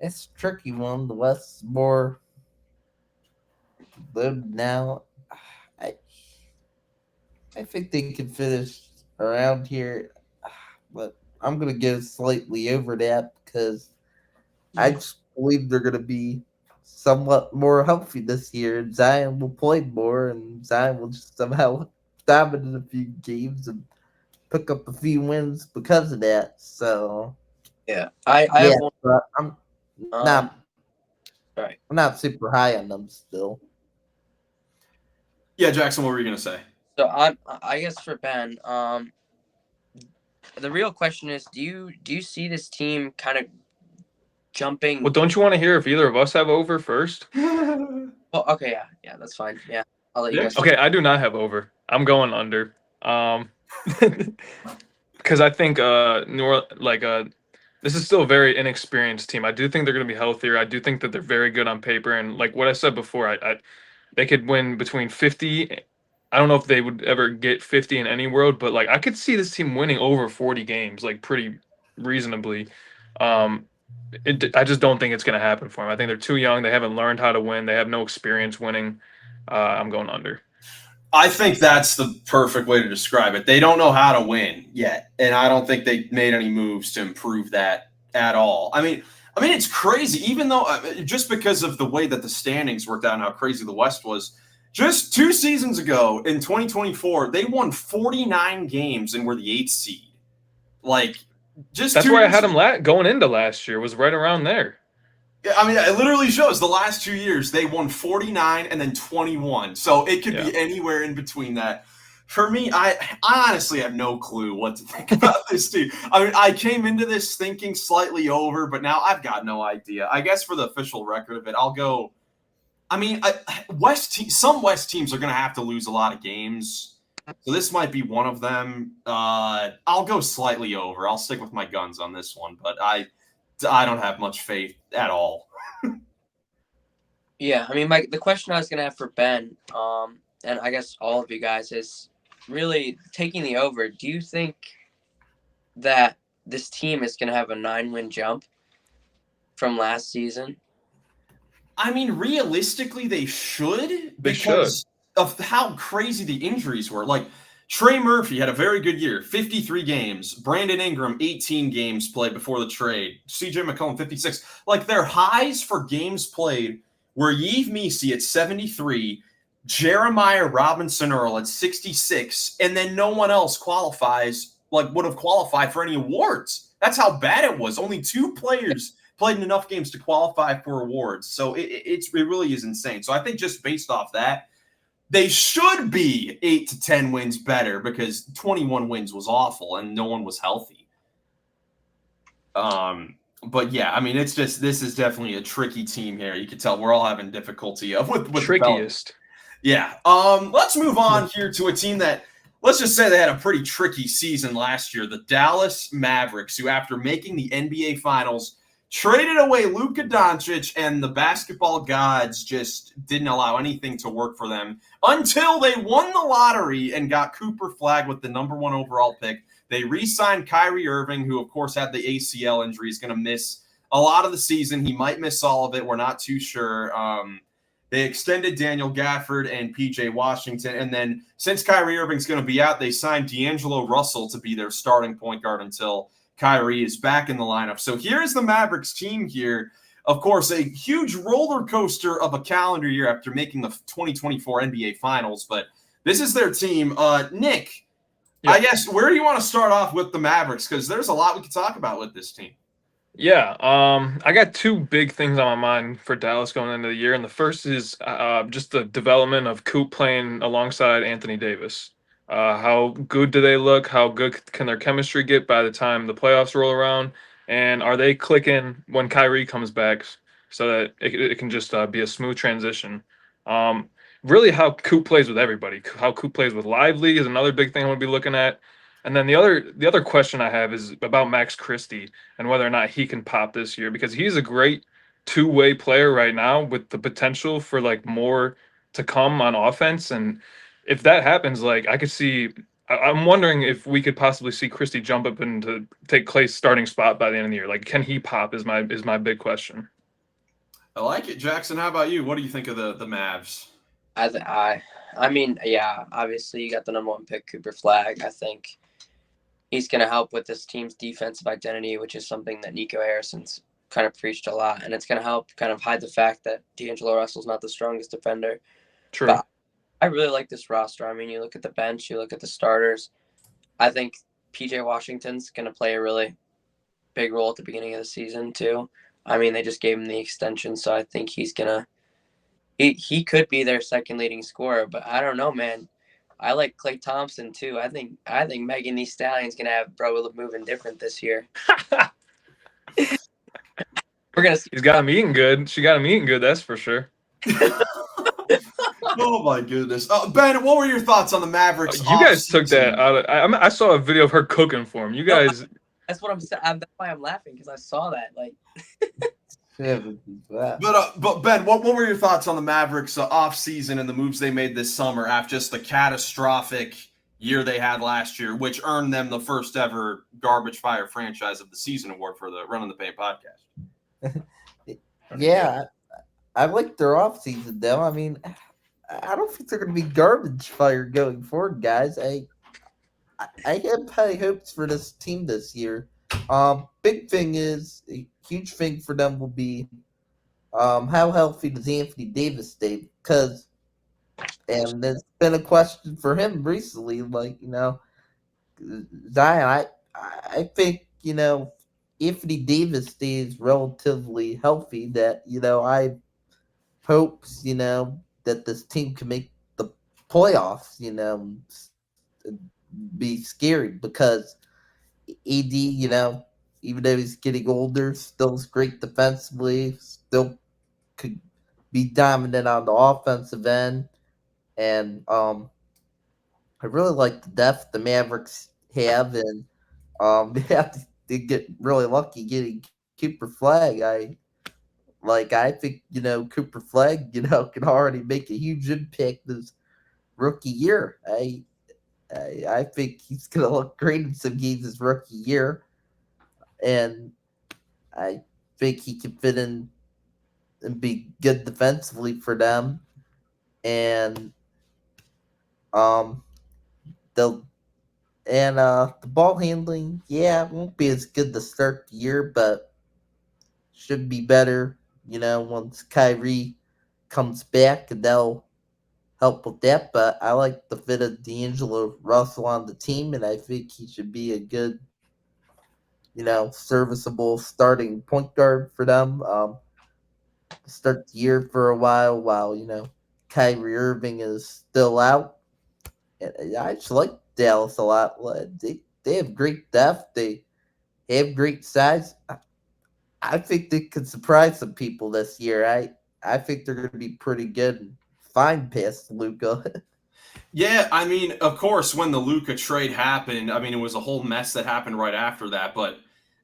it's a tricky one. The West's more loaded now. I think they can finish around here, but I'm gonna go slightly over that because I just believe they're gonna be somewhat more healthy this year. Zion will play more, and Zion will just somehow dominate a few games and pick up a few wins because of that. So Yeah, I have one. but I'm not. Sorry. I'm not super high on them still. Yeah, Jackson, what were you going to say? So I guess for Ben, the real question is, do you see this team kind of jumping? Well, don't you want to hear if either of us have over first? Well, okay, yeah, that's fine. Yeah, I'll let you guys. Okay, I do not have over. I'm going under. Because I think this is still a very inexperienced team. I do think they're going to be healthier. I do think that they're very good on paper, and like what I said before, they could win between 50. I don't know if they would ever get 50 in any world, but like I could see this team winning over 40 games, like pretty reasonably. Um, I just don't think it's going to happen for them. I think they're too young. They haven't learned how to win. They have no experience winning. I'm going under. I think that's the perfect way to describe it. They don't know how to win yet, and I don't think they made any moves to improve that at all. I mean, it's crazy. Even though just because of the way that the standings worked out and how crazy the West was, just 2 seasons ago in 2024, they won 49 games and were the 8th seed. Like, just that's 2 where I years had them going into last year was right around there. I mean, it literally shows the last 2 years they won 49 and then 21. So it could be anywhere in between that. For me, I honestly have no clue what to think about this team. I mean, I came into this thinking slightly over, but now I've got no idea. I guess for the official record of it, I'll go. I mean, some West teams are going to have to lose a lot of games. So this might be one of them. I'll go slightly over. I'll stick with my guns on this one, but I don't have much faith at all. Yeah, I mean, the question I was going to have for Ben, and I guess all of you guys, is really taking the over. Do you think that this team is going to have a 9-win jump from last season? I mean, realistically, they should because of how crazy the injuries were. Like, Trey Murphy had a very good year, 53 games. Brandon Ingram, 18 games played before the trade. CJ McCollum, 56. Like, their highs for games played were Yves Missi at 73, Jeremiah Robinson-Earl at 66, and then no one else would have qualified for any awards. That's how bad it was. Only 2 players played enough games to qualify for awards. So it really is insane. So I think just based off that, they should be 8 to 10 wins better because 21 wins was awful and no one was healthy. But yeah, I mean, this is definitely a tricky team here. You can tell we're all having difficulty with trickiest. Yeah. Let's move on here to a team that, let's just say they had a pretty tricky season last year. The Dallas Mavericks, who after making the NBA Finals, traded away Luka Doncic, and the basketball gods just didn't allow anything to work for them until they won the lottery and got Cooper Flagg with the #1 overall pick. They re-signed Kyrie Irving, who, of course, had the ACL injury. He's going to miss a lot of the season. He might miss all of it. We're not too sure. They extended Daniel Gafford and P.J. Washington. And then since Kyrie Irving's going to be out, they signed D'Angelo Russell to be their starting point guard until Kyrie is back in the lineup. So here's the Mavericks team here. Of course, a huge roller coaster of a calendar year after making the 2024 NBA Finals. But this is their team. Nick, I guess, where do you want to start off with the Mavericks? Because there's a lot we could talk about with this team. Yeah, I got 2 big things on my mind for Dallas going into the year. And the first is just the development of Coop playing alongside Anthony Davis. How good do they look? How good can their chemistry get by the time the playoffs roll around? And are they clicking when Kyrie comes back so that it can just be a smooth transition? Really how Coop plays with everybody. How Coop plays with Lively is another big thing I'm going to be looking at. And then the other question I have is about Max Christie and whether or not he can pop this year, because he's a great 2-way player right now with the potential for like more to come on offense. And if that happens, like I could see, I'm wondering if we could possibly see Christie jump up and to take Clay's starting spot by the end of the year. Like, can he pop is my big question. I like it. Jackson, how about you? What do you think of the Mavs? I mean, yeah, obviously you got the #1 pick, Cooper Flagg. I think he's going to help with this team's defensive identity, which is something that Nico Harrison's kind of preached a lot. And it's going to help kind of hide the fact that D'Angelo Russell's not the strongest defender. True. But I really like this roster. I mean, you look at the bench, you look at the starters. I think P.J. Washington's going to play a really big role at the beginning of the season, too. I mean, they just gave him the extension, so I think he's going to he could be their second leading scorer. But I don't know, man. I like Klay Thompson, too. I think Megan Thee Stallion's going to have bro moving different this year. We're going to see. He's got him eating good. She got him eating good, that's for sure. Oh my goodness, Ben! What were your thoughts on the Mavericks? You guys took that out of. I saw a video of her cooking for him. You guys. That's what I'm saying. That's why I'm laughing, because I saw that. Like, Wow. But Ben, what were your thoughts on the Mavericks off season and the moves they made this summer after just the catastrophic year they had last year, which earned them the first ever Garbage Fire Franchise of the Season award for the Runnin the Paint podcast? Yeah, I like their offseason though. I mean, I don't think they're going to be garbage fire going forward, guys. I have high hopes for this team this year. Big thing is a huge thing for them will be how healthy does Anthony Davis stay? Because and there's been a question for him recently, like Zion. I think Anthony Davis stays relatively healthy. That I hopes that this team can make the playoffs. Be scary because AD, even though he's getting older, still is great defensively, still could be dominant on the offensive end. And I really like the depth the Mavericks have, and they have to get really lucky getting Cooper Flag. I think Cooper Flag can already make a huge impact this rookie year. I think he's gonna look great in some games his rookie year, and I think he can fit in and be good defensively for them. And um, the the ball handling, yeah, it won't be as good to start the year, but should be better. Once Kyrie comes back, and they'll help with that. But I like the fit of D'Angelo Russell on the team, and I think he should be a good, serviceable starting point guard for them. Start the year for a while Kyrie Irving is still out. And I just like Dallas a lot. They have great depth. They have great size. I think they could surprise some people this year. I think they're going to be pretty good and fine past Luca. Yeah, I mean, of course, when the Luka trade happened, I mean, it was a whole mess that happened right after that.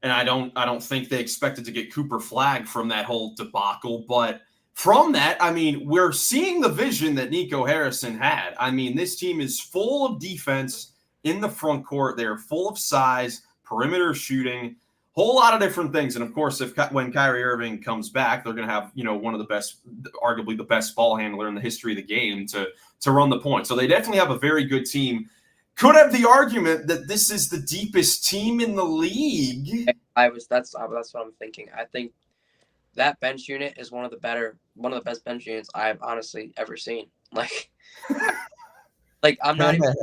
And I don't think they expected to get Cooper Flag from that whole debacle. But from that, I mean, we're seeing the vision that Nico Harrison had. I mean, this team is full of defense in the front court. They're full of size, perimeter shooting, whole lot of different things. And of course, when Kyrie Irving comes back, they're going to have one of the best, arguably the best ball handler in the history of the game to run the point. So they definitely have a very good team. Could have the argument that this is the deepest team in the league. That's what I'm thinking. I think that bench unit is one of the best bench units I've honestly ever seen. I'm not even.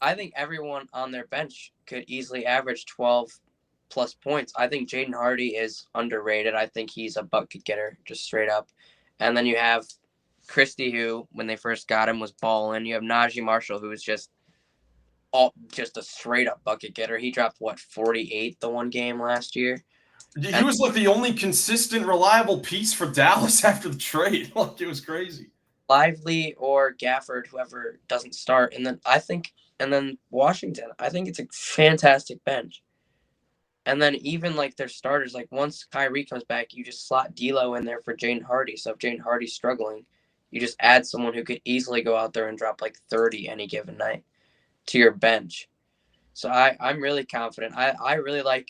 I think everyone on their bench could easily average 12 plus points. I think Jaden Hardy is underrated. I think he's a bucket getter, just straight up. And then you have Christie, who when they first got him was balling. You have Najee Marshall, who is just a straight up bucket getter. He dropped 48 the one game last year. He was like the only consistent, reliable piece for Dallas after the trade. It was crazy. Lively or Gafford, whoever doesn't start, and then Washington. I think it's a fantastic bench. And then even their starters, once Kyrie comes back, you just slot D'Lo in there for Jaden Hardy. So if Jaden Hardy's struggling, you just add someone who could easily go out there and drop 30 any given night to your bench. So I'm really confident. I really like.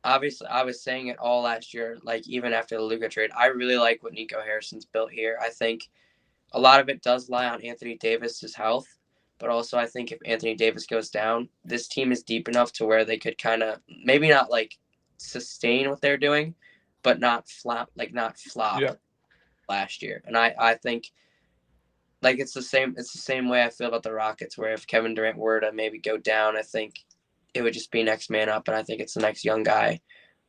Obviously, I was saying it all last year, even after the Luka trade. I really like what Nico Harrison's built here. I think a lot of it does lie on Anthony Davis's health, but also I think if Anthony Davis goes down, this team is deep enough to where they could kind of maybe not sustain what they're doing, but not flop last year. And I think it's the same way I feel about the Rockets, where if Kevin Durant were to maybe go down, I think it would just be next man up, and I think it's the next young guy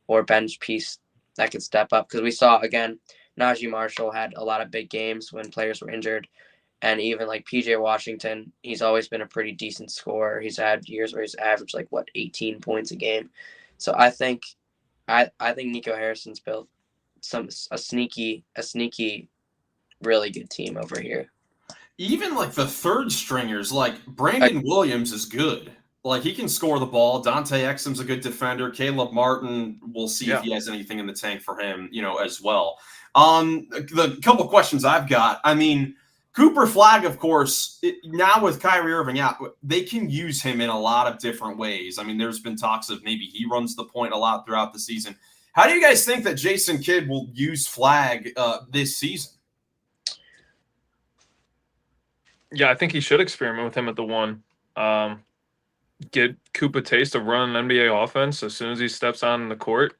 or bench piece that could step up. Because we saw, again, Najee Marshall had a lot of big games when players were injured, and even PJ Washington, he's always been a pretty decent scorer. He's had years where he's averaged 18 points a game. So I think Nico Harrison's built a sneaky, really good team over here. Even the third stringers, Brandon Williams is good. Like, he can score the ball. Dante Exum's a good defender. Caleb Martin, we'll see if he has anything in the tank for him, as well. The couple questions I've got, I mean, Cooper Flagg, of course, now with Kyrie Irving out, they can use him in a lot of different ways. I mean, there's been talks of maybe he runs the point a lot throughout the season. How do you guys think that Jason Kidd will use Flagg this season? Yeah, I think he should experiment with him at the 1. Get Coop a taste of running an NBA offense as soon as he steps on the court.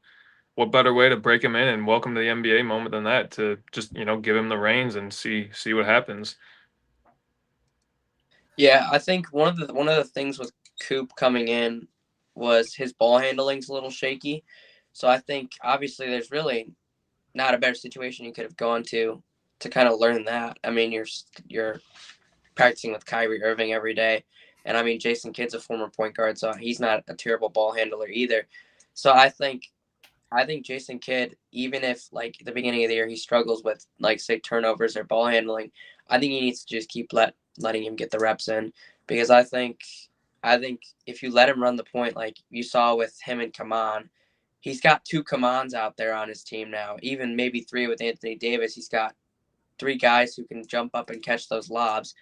What better way to break him in and welcome to the NBA moment than that, to just, give him the reins and see what happens. Yeah, I think one of the things with Coop coming in was his ball handling's a little shaky. So I think obviously there's really not a better situation you could have gone to kind of learn that. I mean, you're practicing with Kyrie Irving every day. And I mean, Jason Kidd's a former point guard, so he's not a terrible ball handler either. So I think Jason Kidd, even if like at the beginning of the year he struggles with like say turnovers or ball handling, I think he needs to just keep letting him get the reps in, because I think if you let him run the point like you saw with him and Kaman, he's got 2 Kamans out there on his team now, even maybe 3 with Anthony Davis. He's got 3 guys who can jump up and catch those lobs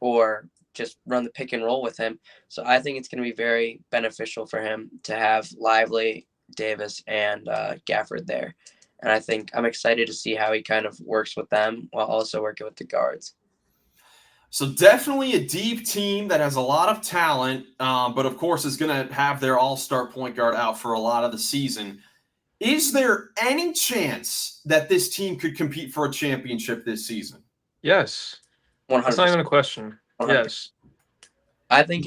or just run the pick and roll with him. So I think it's going to be very beneficial for him to have Lively, Davis, and Gafford there. And I think I'm excited to see how he kind of works with them while also working with the guards. So definitely a deep team that has a lot of talent, but of course is going to have their all-star point guard out for a lot of the season. Is there any chance that this team could compete for a championship this season? Yes. 100%. That's not even a question. 100%. Yes. I think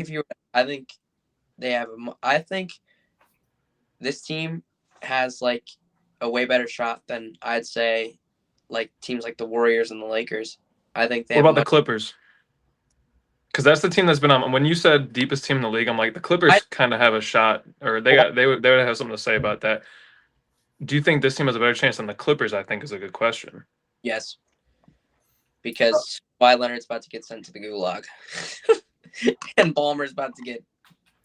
I think this team has like a way better shot than I'd say like teams like the Warriors and the Lakers. I think they What have about the Clippers? Because that's the team that's been on. When you said deepest team in the league, I'm like, the Clippers kind of have a shot, or they would have something to say about that. Do you think this team has a better chance than the Clippers? I think is a good question. Yes. Because Kawhi Leonard's about to get sent to the gulag. And Ballmer's about to get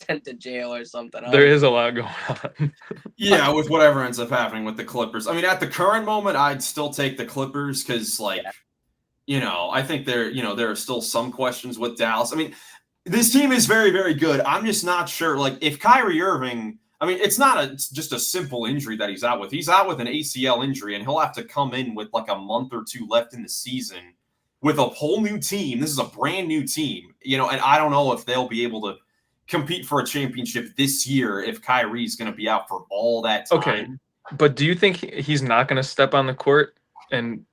sent to jail or something. There is a lot going on. Yeah, with whatever ends up happening with the Clippers. I mean, at the current moment, I'd still take the Clippers because, like, I think there are still some questions with Dallas. I mean, this team is very, very good. I'm just not sure. Like, if Kyrie Irving, I mean, it's not just a simple injury that he's out with. He's out with an ACL injury, and he'll have to come in with like a month or 2 left in the season with a whole new team. This is a brand new team, and I don't know if they'll be able to compete for a championship this year if Kyrie's going to be out for all that time. Okay, but do you think he's not going to step on the court? And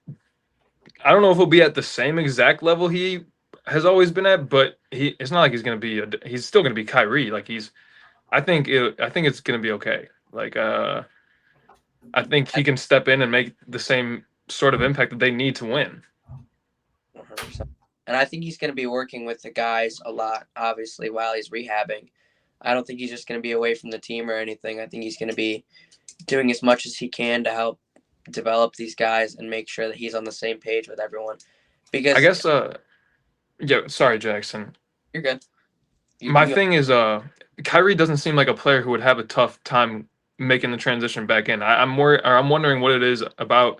I don't know if he'll be at the same exact level he has always been at, but it's not like he's going to be he's still going to be Kyrie. Like I think it's going to be okay. Like I think he can step in and make the same sort of impact that they need to win. 100%. And I think he's going to be working with the guys a lot, obviously, while he's rehabbing. I don't think he's just going to be away from the team or anything. I think he's going to be doing as much as he can to help develop these guys and make sure that he's on the same page with everyone. Because I guess, yeah, sorry, Jackson. You're good. My thing is, Kyrie doesn't seem like a player who would have a tough time making the transition back in. I'm wondering what it is about.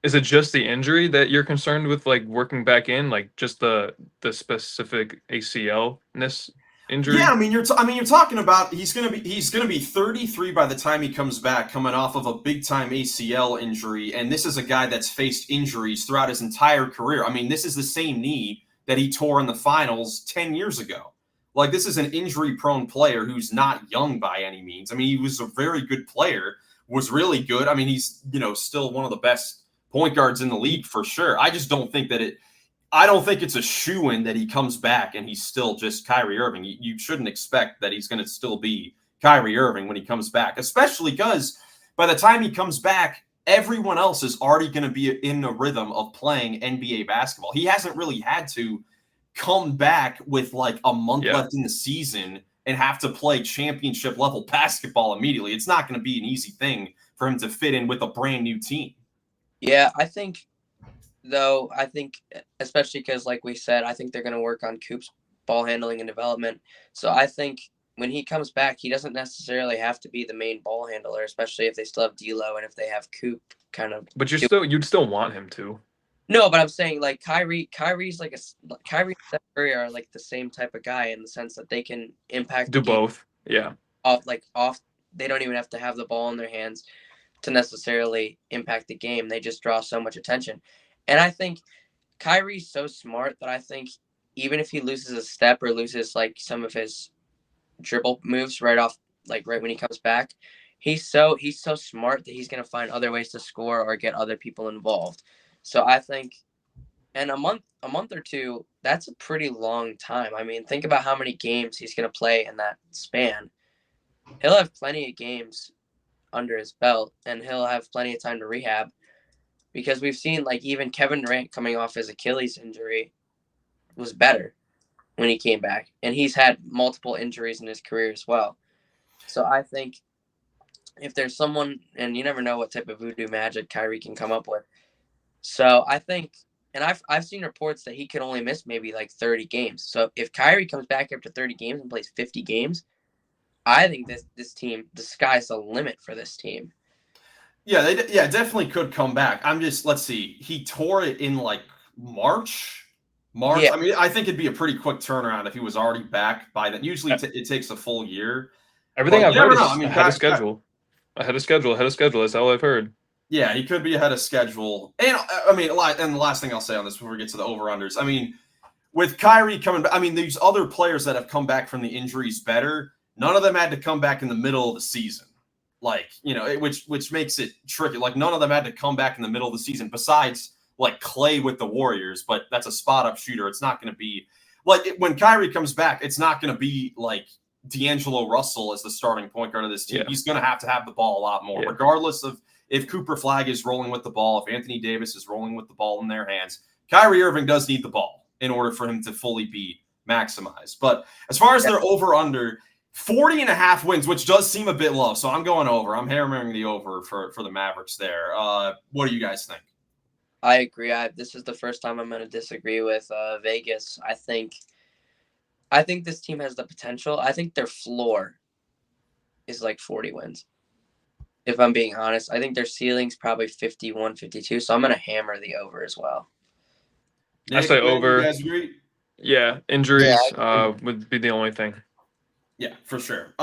Is it just the injury that you're concerned with, like working back in, like just the specific ACL-ness injury? Yeah, I mean, you're talking about he's gonna be 33 by the time he comes back, coming off of a big time ACL injury, and this is a guy that's faced injuries throughout his entire career. I mean, this is the same knee that he tore in the finals 10 years ago. Like, this is an injury-prone player who's not young by any means. I mean, he was a very good player, was really good. I mean, he's still one of the best point guards in the league for sure. I just don't think that I don't think it's a shoo-in that he comes back and he's still just Kyrie Irving. You shouldn't expect that he's going to still be Kyrie Irving when he comes back, especially because by the time he comes back, everyone else is already going to be in the rhythm of playing NBA basketball. He hasn't really had to come back with like a month left in the season and have to play championship level basketball immediately. It's not going to be an easy thing for him to fit in with a brand new team. Yeah, I think especially because, like we said, I think they're going to work on Coop's ball handling and development. So I think when he comes back, he doesn't necessarily have to be the main ball handler, especially if they still have D'Lo and if they have Coop kind of. But you'd still want him to. No, but I'm saying like Kyrie's like Kyrie and Steph Curry are like the same type of guy in the sense that they can impact Do the game both. Yeah. off. They don't even have to have the ball in their hands to necessarily impact the game. They just draw so much attention. And I think Kyrie's so smart that I think even if he loses a step or loses like some of his dribble moves right when he comes back, he's so smart that he's going to find other ways to score or get other people involved. So I think, and a month or two, that's a pretty long time. I mean, think about how many games he's going to play in that span. He'll have plenty of games under his belt, and he'll have plenty of time to rehab, because we've seen like even Kevin Durant coming off his Achilles injury was better when he came back, and he's had multiple injuries in his career as well. So I think if there's someone, and you never know what type of voodoo magic Kyrie can come up with. So I think, and I've seen reports that he could only miss maybe like 30 games. So if Kyrie comes back after 30 games and plays 50 games, I think this team, the sky's the limit for this team. Yeah, they definitely could come back. Let's see. He tore it in like March. Yeah. I mean, I think it'd be a pretty quick turnaround if he was already back by then. Usually it takes a full year. Everything I've heard is ahead of schedule. Ahead of schedule. That's all I've heard. Yeah, he could be ahead of schedule. And I mean, and the last thing I'll say on this before we get to the over-unders, I mean, with Kyrie coming back, I mean, these other players that have come back from the injuries better, none of them had to come back in the middle of the season. Like, which makes it tricky. Like, none of them had to come back in the middle of the season besides, like, Clay with the Warriors, but that's a spot-up shooter. It's not going to be – like, when Kyrie comes back, it's not going to be, like, D'Angelo Russell as the starting point guard of this team. Yeah. He's going to have the ball a lot more, regardless of if Cooper Flag is rolling with the ball, if Anthony Davis is rolling with the ball in their hands. Kyrie Irving does need the ball in order for him to fully be maximized. But as far as their over-under – 40.5 wins, which does seem a bit low. So I'm going over. I'm hammering the over for the Mavericks there. What do you guys think? I agree. This is the first time I'm going to disagree with Vegas. I think this team has the potential. I think their floor is like 40 wins. If I'm being honest, I think their ceiling's probably 51, 52. So I'm going to hammer the over as well. Nick, I say over. You guys agree? Yeah, injuries would be the only thing. Yeah, for sure.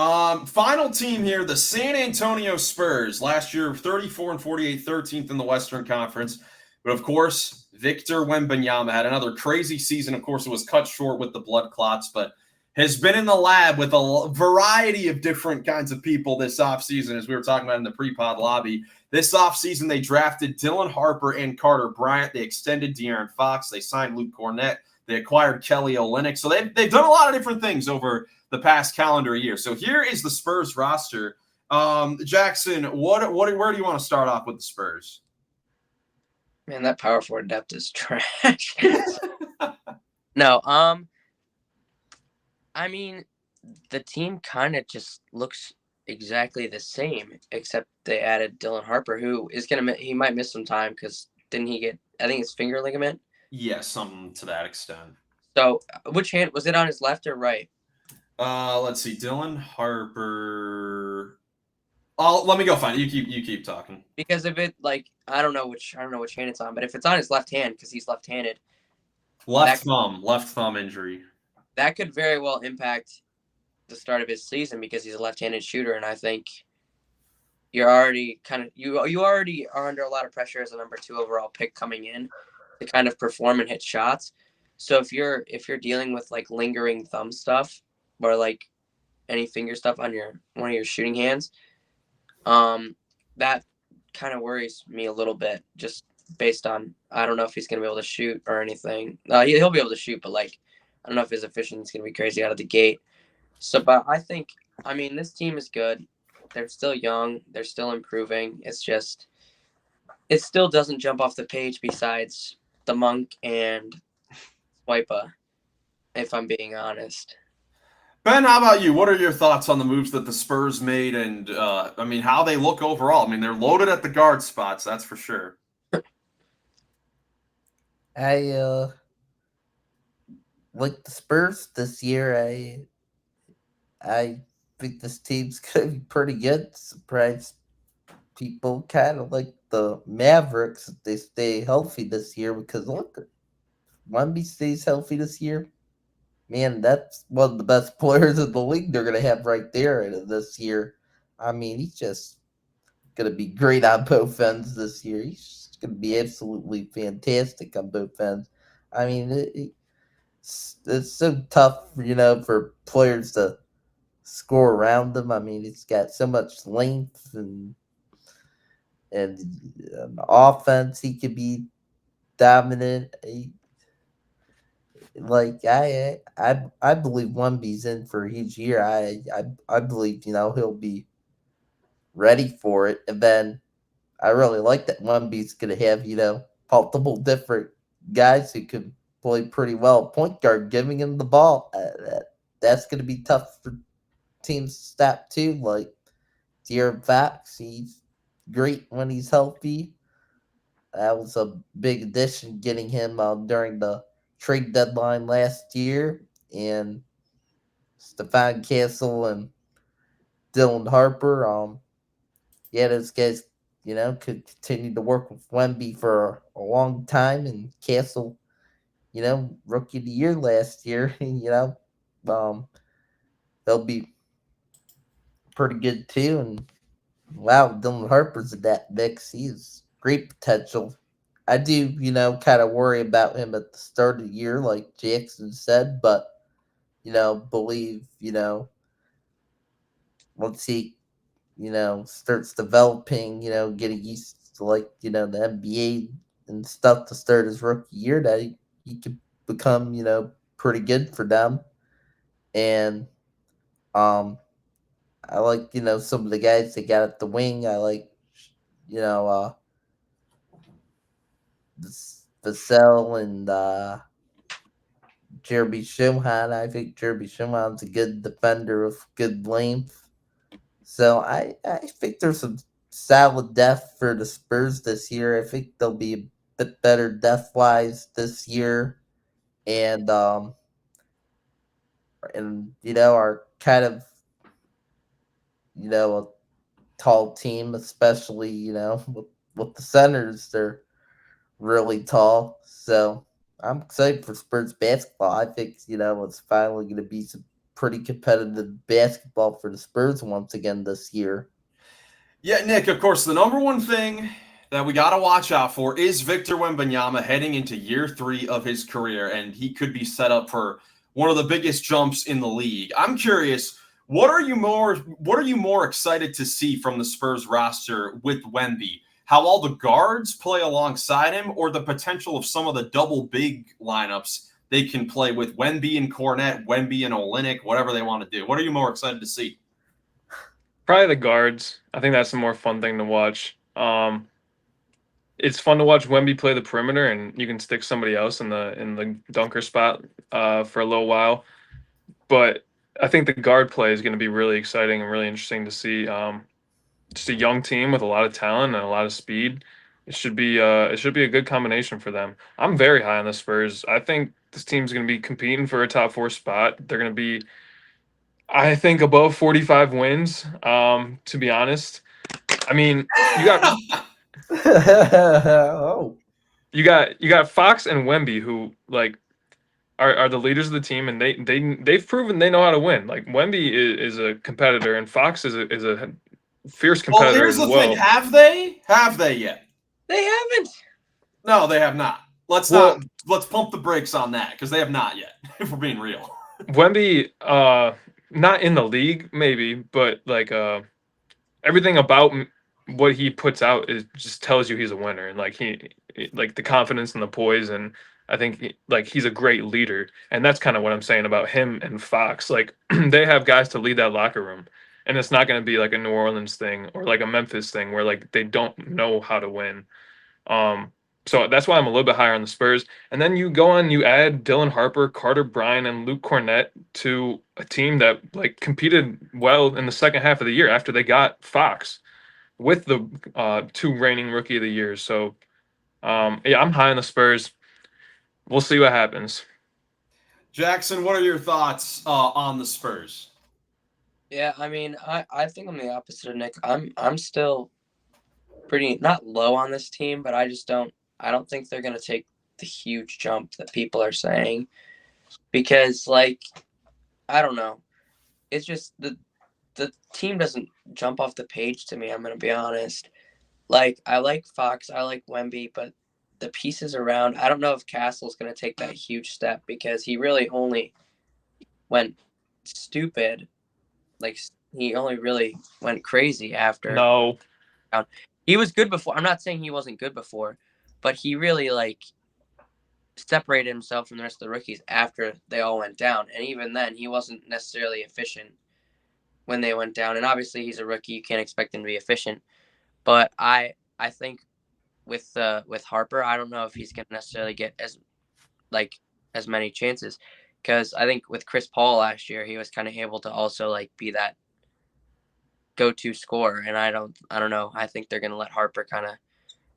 Final team here, the San Antonio Spurs. Last year, 34 and 48, 13th in the Western Conference. But, of course, Victor Wembanyama had another crazy season. Of course, it was cut short with the blood clots, but has been in the lab with a variety of different kinds of people this offseason, as we were talking about in the pre-pod lobby. This offseason, they drafted Dylan Harper and Carter Bryant. They extended De'Aaron Fox. They signed Luke Cornett. They acquired Kelly Olynyk. So they've done a lot of different things over the past calendar year. So here is the Spurs roster. Jackson, where do you want to start off with the Spurs? Man, that power forward depth is trash. No, I mean, the team kind of just looks exactly the same, except they added Dylan Harper, who is he might miss some time because didn't he get, I think it's finger ligament? Yeah, something to that extent. So which hand, was it on his left or right? Let's see. Dylan Harper. Let me go find it. You keep talking. Because if it I don't know which hand it's on, but if it's on his left hand because he's left-handed. Left thumb injury. That could very well impact the start of his season because he's a left-handed shooter, and I think you're already you already are under a lot of pressure as a number 2 overall pick coming in to kind of perform and hit shots. So if you're dealing with like lingering thumb stuff or like any finger stuff on one of your shooting hands, that kind of worries me a little bit just based on, I don't know if he's going to be able to shoot or anything. He'll be able to shoot, but like, I don't know if his efficiency is going to be crazy out of the gate. So, but I mean, this team is good. They're still young. They're still improving. It's just, it still doesn't jump off the page besides the Monk and Swipa, if I'm being honest. Ben, how about you? What are your thoughts on the moves that the Spurs made and, I mean, how they look overall? I mean, they're loaded at the guard spots, that's for sure. like the Spurs this year, I think this team's gonna be pretty good. Surprise people kind of like the Mavericks if they stay healthy this year because look, Wemby stays healthy this year. Man, that's one of the best players in the league they're gonna have right there this year. I mean, he's just gonna be great on both ends this year. He's gonna be absolutely fantastic on both ends. I mean, it's so tough, for players to score around him. I mean, he's got so much length and offense. He could be dominant. I believe Wemby's in for a huge year. I believe he'll be ready for it, and then I really like that Wemby's gonna have multiple different guys who can play pretty well point guard, giving him the ball. That's gonna be tough for teams to stop too. Like De'Aaron Fox, he's great when he's healthy. That was a big addition getting him during the trade deadline last year. And Stephon Castle and Dylan Harper, those guys, could continue to work with Wemby for a long time. And Castle, rookie of the year last year, they'll be pretty good too. And wow, Dylan Harper's in that mix. He's great potential. I do, kind of worry about him at the start of the year, like Jackson said, but, believe, once he, starts developing, getting used to, like, the NBA and stuff to start his rookie year, that he could become, pretty good for them. And, I like, some of the guys they got at the wing. I like, you know, uh, Vassell and Jeremy Schumann. I think Jeremy Schumann's a good defender with good length. So I think there's some solid depth for the Spurs this year. I think they'll be a bit better depth wise this year. And are kind of, a tall team, especially, with the centers. They're really tall. So I'm excited for Spurs basketball. I think, it's finally going to be some pretty competitive basketball for the Spurs once again this year. Yeah, Nick, of course, the number one thing that we got to watch out for is Victor Wembanyama heading into year 3 of his career, and he could be set up for one of the biggest jumps in the league. I'm curious, what are you more excited to see from the Spurs roster with Wemby? How all the guards play alongside him, or the potential of some of the double big lineups they can play with Wemby and Cornette, Wemby and Olynyk, whatever they want to do? What are you more excited to see? Probably the guards. I think that's the more fun thing to watch. It's fun to watch Wemby play the perimeter, and you can stick somebody else in the dunker spot for a little while. But I think the guard play is going to be really exciting and really interesting to see. Just a young team with a lot of talent and a lot of speed. It should be a good combination for them. I'm very high on the Spurs. I think this team's going to be competing for a top 4 spot. They're going to be, I think, above 45 wins. To be honest, I mean, you got Oh. you got Fox and Wemby, who like are the leaders of the team, and they've proven they know how to win. Like Wemby is a competitor, and Fox is a fierce Well, competitor here's as the well. thing. Have they? Have they yet? They haven't. No, they have not. Let's pump the brakes on that, because they have not yet, if we're being real. Wemby, not in the league, maybe, but like everything about what he puts out is just tells you he's a winner, and like like the confidence and the poise, and I think like he's a great leader, and that's kind of what I'm saying about him and Fox. Like they have guys to lead that locker room, and it's not going to be like a New Orleans thing or like a Memphis thing where like they don't know how to win. So that's why I'm a little bit higher on the Spurs. And then you add Dylan Harper, Carter Bryant, and Luke Cornett to a team that like competed well in the second half of the year after they got Fox with the 2 reigning rookie of the years. So yeah, I'm high on the Spurs. We'll see what happens. Jackson, what are your thoughts on the Spurs? Yeah, I mean, I think I'm the opposite of Nick. I'm still pretty not low on this team, but I don't think they're gonna take the huge jump that people are saying because like I don't know. It's just the team doesn't jump off the page to me, I'm gonna be honest. Like I like Fox, I like Wemby, but the pieces around, I don't know if Castle's gonna take that huge step because he really only went stupid. Like he only really went crazy after. No. He was good before. I'm not saying he wasn't good before, but he really like separated himself from the rest of the rookies after they all went down. And even then, he wasn't necessarily efficient when they went down. And obviously, he's a rookie; you can't expect him to be efficient. But I think with Harper, I don't know if he's going to necessarily get as many chances because I think with Chris Paul last year, he was kind of able to also like be that go-to scorer. And I don't know. I think they're going to let Harper kind of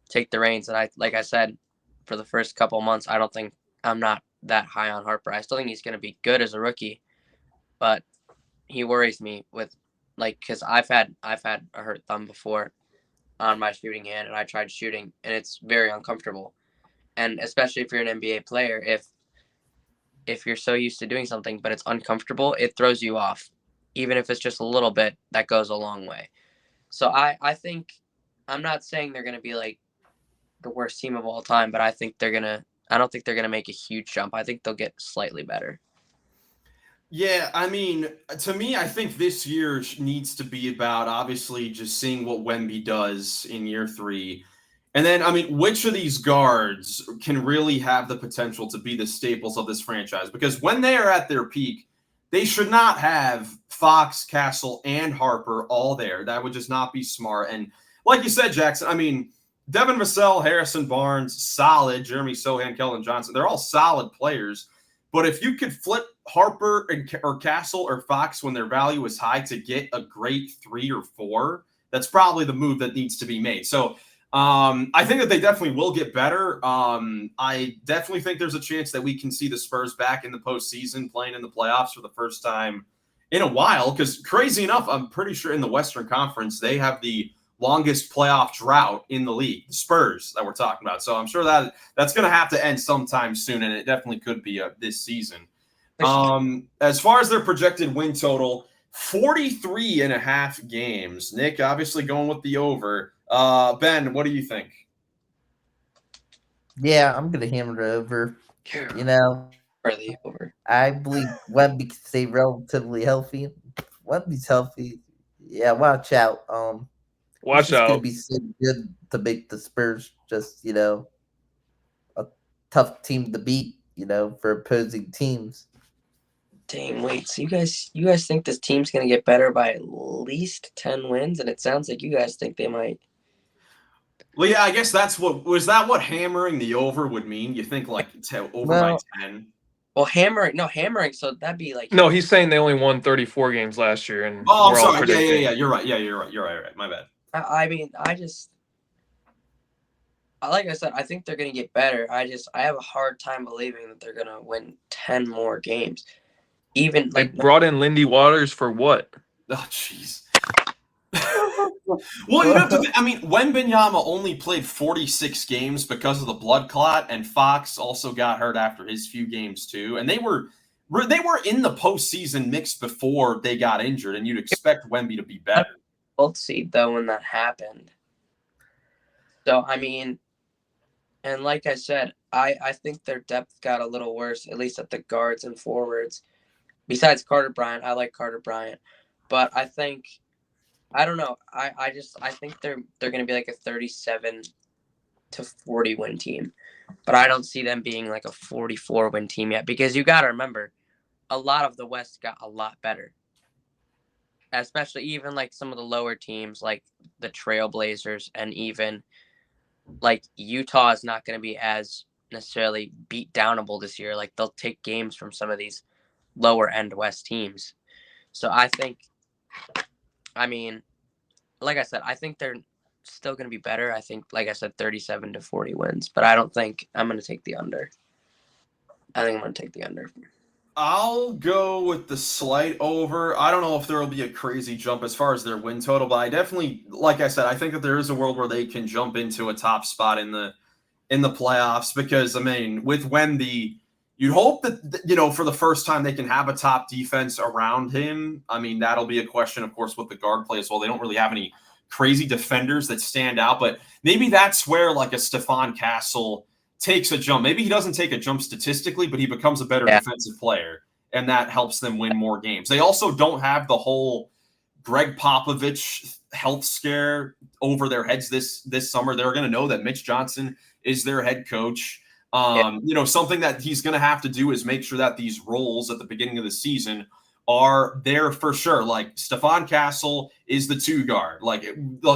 take the reins. And like I said, for the first couple months, I'm not that high on Harper. I still think he's going to be good as a rookie, but he worries me with because I've had a hurt thumb before on my shooting hand, and I tried shooting, and it's very uncomfortable. And especially if you're an NBA player, if you're so used to doing something but it's uncomfortable, it throws you off. Even if it's just a little bit, that goes a long way. So I think I'm not saying they're going to be like the worst team of all time, but I don't think they're going to make a huge jump. I think they'll get slightly better. Yeah, I mean, to me, I think this year needs to be about obviously just seeing what Wemby does in year 3. And then, I mean, which of these guards can really have the potential to be the staples of this franchise? Because when they are at their peak, they should not have Fox, Castle, and Harper all there. That would just not be smart. And like you said, Jackson, I mean, Devin Vassell, Harrison Barnes, solid. Jeremy Sohan, Keldon Johnson, they're all solid players. But if you could flip Harper or Castle or Fox when their value is high to get a great 3 or 4, that's probably the move that needs to be made. So I think that they definitely will get better. I definitely think there's a chance that we can see the Spurs back in the postseason playing in the playoffs for the first time in a while. Because crazy enough, I'm pretty sure in the Western Conference, they have the longest playoff drought in the league, the Spurs that we're talking about. So I'm sure that's going to have to end sometime soon, and it definitely could be this season. As far as their projected win total, 43.5 games. Nick, obviously going with the over. Ben, what do you think? Yeah, I'm going to hammer it over. You know, Or the over. I believe Wemby can stay relatively healthy. Wemby's healthy. Yeah, watch out. Watch It's just gonna out. be so good to make the Spurs just, a tough team to beat, for opposing teams. Dang, wait. So you guys think this team's gonna get better by at least 10 wins, and it sounds like you guys think they might. Well, yeah, I guess was that what hammering the over would mean? You think like over by 10? Well, hammering. So that'd be like. No, he's saying they only won 34 games last year, and Oh, I'm we're all sorry. predicting. Yeah. You're right. Yeah, you're right. My bad. I mean, like I said, I think they're gonna get better. I have a hard time believing that they're gonna win 10 more games. Even They like brought in Lindy Waters for what? Oh, jeez. Well, I mean, Wembanyama only played 46 games because of the blood clot, and Fox also got hurt after his few games too. And they were in the postseason mix before they got injured, and you'd expect Wemby to be better. both seed though when that happened. So I mean, and like I said, I think their depth got a little worse, at least at the guards and forwards. Besides Carter Bryant, I like Carter Bryant, but I don't know. I think they're going to be like a 37 to 40 win team, but I don't see them being like a 44 win team yet because you got to remember, a lot of the West got a lot better, especially even like some of the lower teams like the Trailblazers and even like Utah is not going to be as necessarily beat downable this year. Like they'll take games from some of these lower end West teams. So I mean, like I said, I think they're still going to be better. I think, like I said, 37 to 40 wins, but I don't think I'm going to take the under. I think I'm going to take the under. I'll go with the slight over. I don't know if there will be a crazy jump as far as their win total, but I definitely, like I said, I think that there is a world where they can jump into a top spot in the playoffs because, I mean, with Wemby, you'd hope that, you know, for the first time they can have a top defense around him. I mean, that'll be a question, of course, with the guard play as well. They don't really have any crazy defenders that stand out, but maybe that's where like a Stephon Castle takes a jump. Maybe he doesn't take a jump statistically, but he becomes a better defensive player, and that helps them win more games. They also don't have the whole Greg Popovich health scare over their heads this summer. They're going to know that Mitch Johnson is their head coach. You know, something that he's going to have to do is make sure that these roles at the beginning of the season are there for sure. Like Stephon Castle is the 2 guard. Like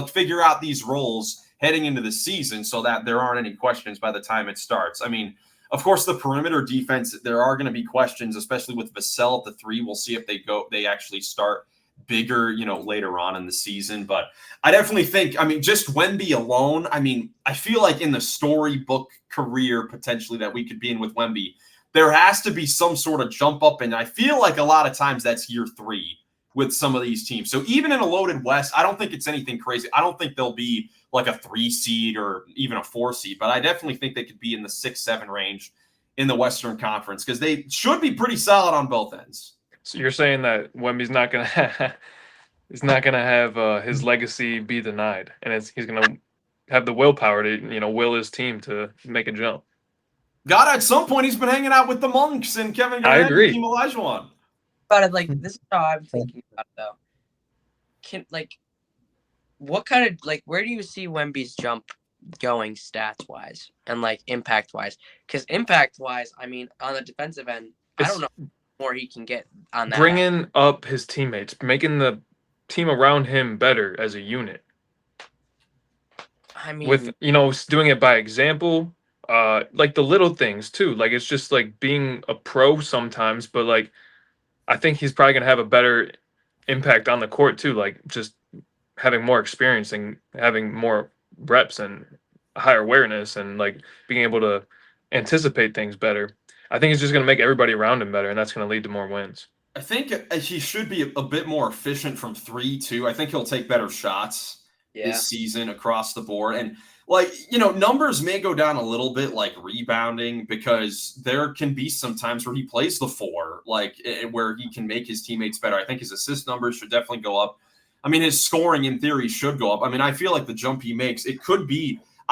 figure out these roles heading into the season so that there aren't any questions by the time it starts. I mean, of course, the perimeter defense, there are going to be questions, especially with Vassell at the 3. We'll see if they actually start bigger, you know, later on in the season. But I definitely think, I mean, just Wemby alone, I mean, I feel like in the storybook career potentially that we could be in with Wemby, there has to be some sort of jump up. And I feel like a lot of times that's year 3 with some of these teams. So even in a loaded West, I don't think it's anything crazy. I don't think they'll be like a 3 seed or even a 4 seed, but I definitely think they could be in the 6-7 range in the Western Conference because they should be pretty solid on both ends. So you're saying that Wemby's not gonna have his legacy be denied, and he's gonna have the willpower to, you know, will his team to make a jump. God, at some point he's been hanging out with the Monks and Kevin Garnett and Team Olajuwon. But like this is how I'm thinking about it, though. What kind of where do you see Wemby's jump going stats wise and like impact wise? Because impact wise, I mean, on the defensive end, I don't know more he can get on that. Bringing up his teammates, making the team around him better as a unit. I mean, with, you know, doing it by example, like the little things too. Like it's just like being a pro sometimes, but like I think he's probably gonna have a better impact on the court too. Like just having more experience and having more reps and higher awareness and like being able to anticipate things better. I think it's just going to make everybody around him better, and that's going to lead to more wins. I think he should be a bit more efficient from 3 too. I think he'll take better shots this season across the board. And like, you know, numbers may go down a little bit, like rebounding, because there can be some times where he plays the 4, like where he can make his teammates better. I think his assist numbers should definitely go up. I mean, his scoring in theory should go up. I mean, I feel like the jump he makes, I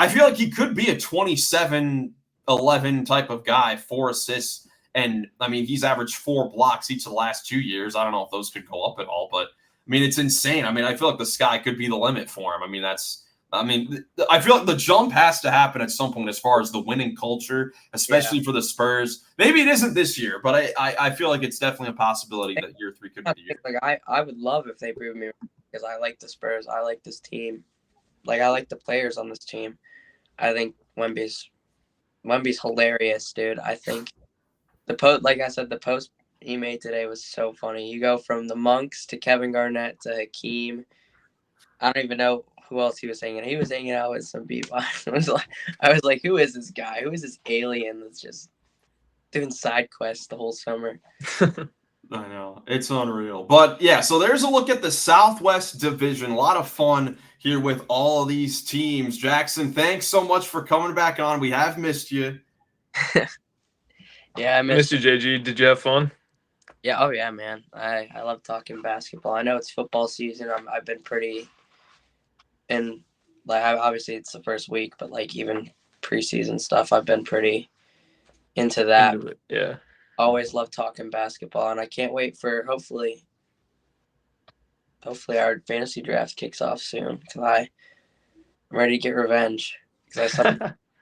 feel like he could be a 27-11 type of guy, 4 assists. And I mean, he's averaged 4 blocks each of the last 2 years. I don't know if those could go up at all, but I mean, it's insane. I mean, I feel like the sky could be the limit for him. I mean, I feel like the jump has to happen at some point as far as the winning culture, especially for the Spurs. Maybe it isn't this year, but I feel like it's definitely a possibility that year 3 could be the year. Like I would love if they prove me wrong because I like the Spurs. I like this team. Like I like the players on this team. I think Wemby's hilarious, dude. I think like I said, the post he made today was so funny. You go from the Monks to Kevin Garnett to Hakeem. I don't even know who else he was hanging. He was hanging out with some people. I was like, who is this guy? Who is this alien that's just doing side quests the whole summer? I know. It's unreal. But yeah, so there's a look at the Southwest Division. A lot of fun here with all of these teams. Jackson, thanks so much for coming back on. We have missed you. Yeah, I missed you, JG. Did you have fun? Yeah, oh yeah, man. I love talking basketball. I know it's football season. I've been pretty and like obviously it's the first week, but like even preseason stuff, I've been pretty into that. Yeah. Always love talking basketball, and I can't wait for hopefully our fantasy draft kicks off soon because I'm ready to get revenge.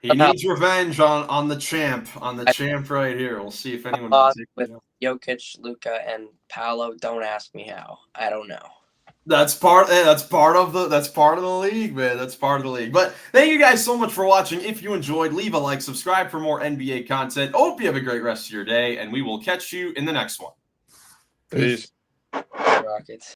He needs revenge on the champ, champ right here. We'll see if anyone can take with Jokic, Luka, and Paolo. Don't ask me how. I don't know. That's part of the league, man. That's part of the league. But thank you guys so much for watching. If you enjoyed, leave a like, subscribe for more NBA content. Hope you have a great rest of your day, and we will catch you in the next one. Peace. Rockets.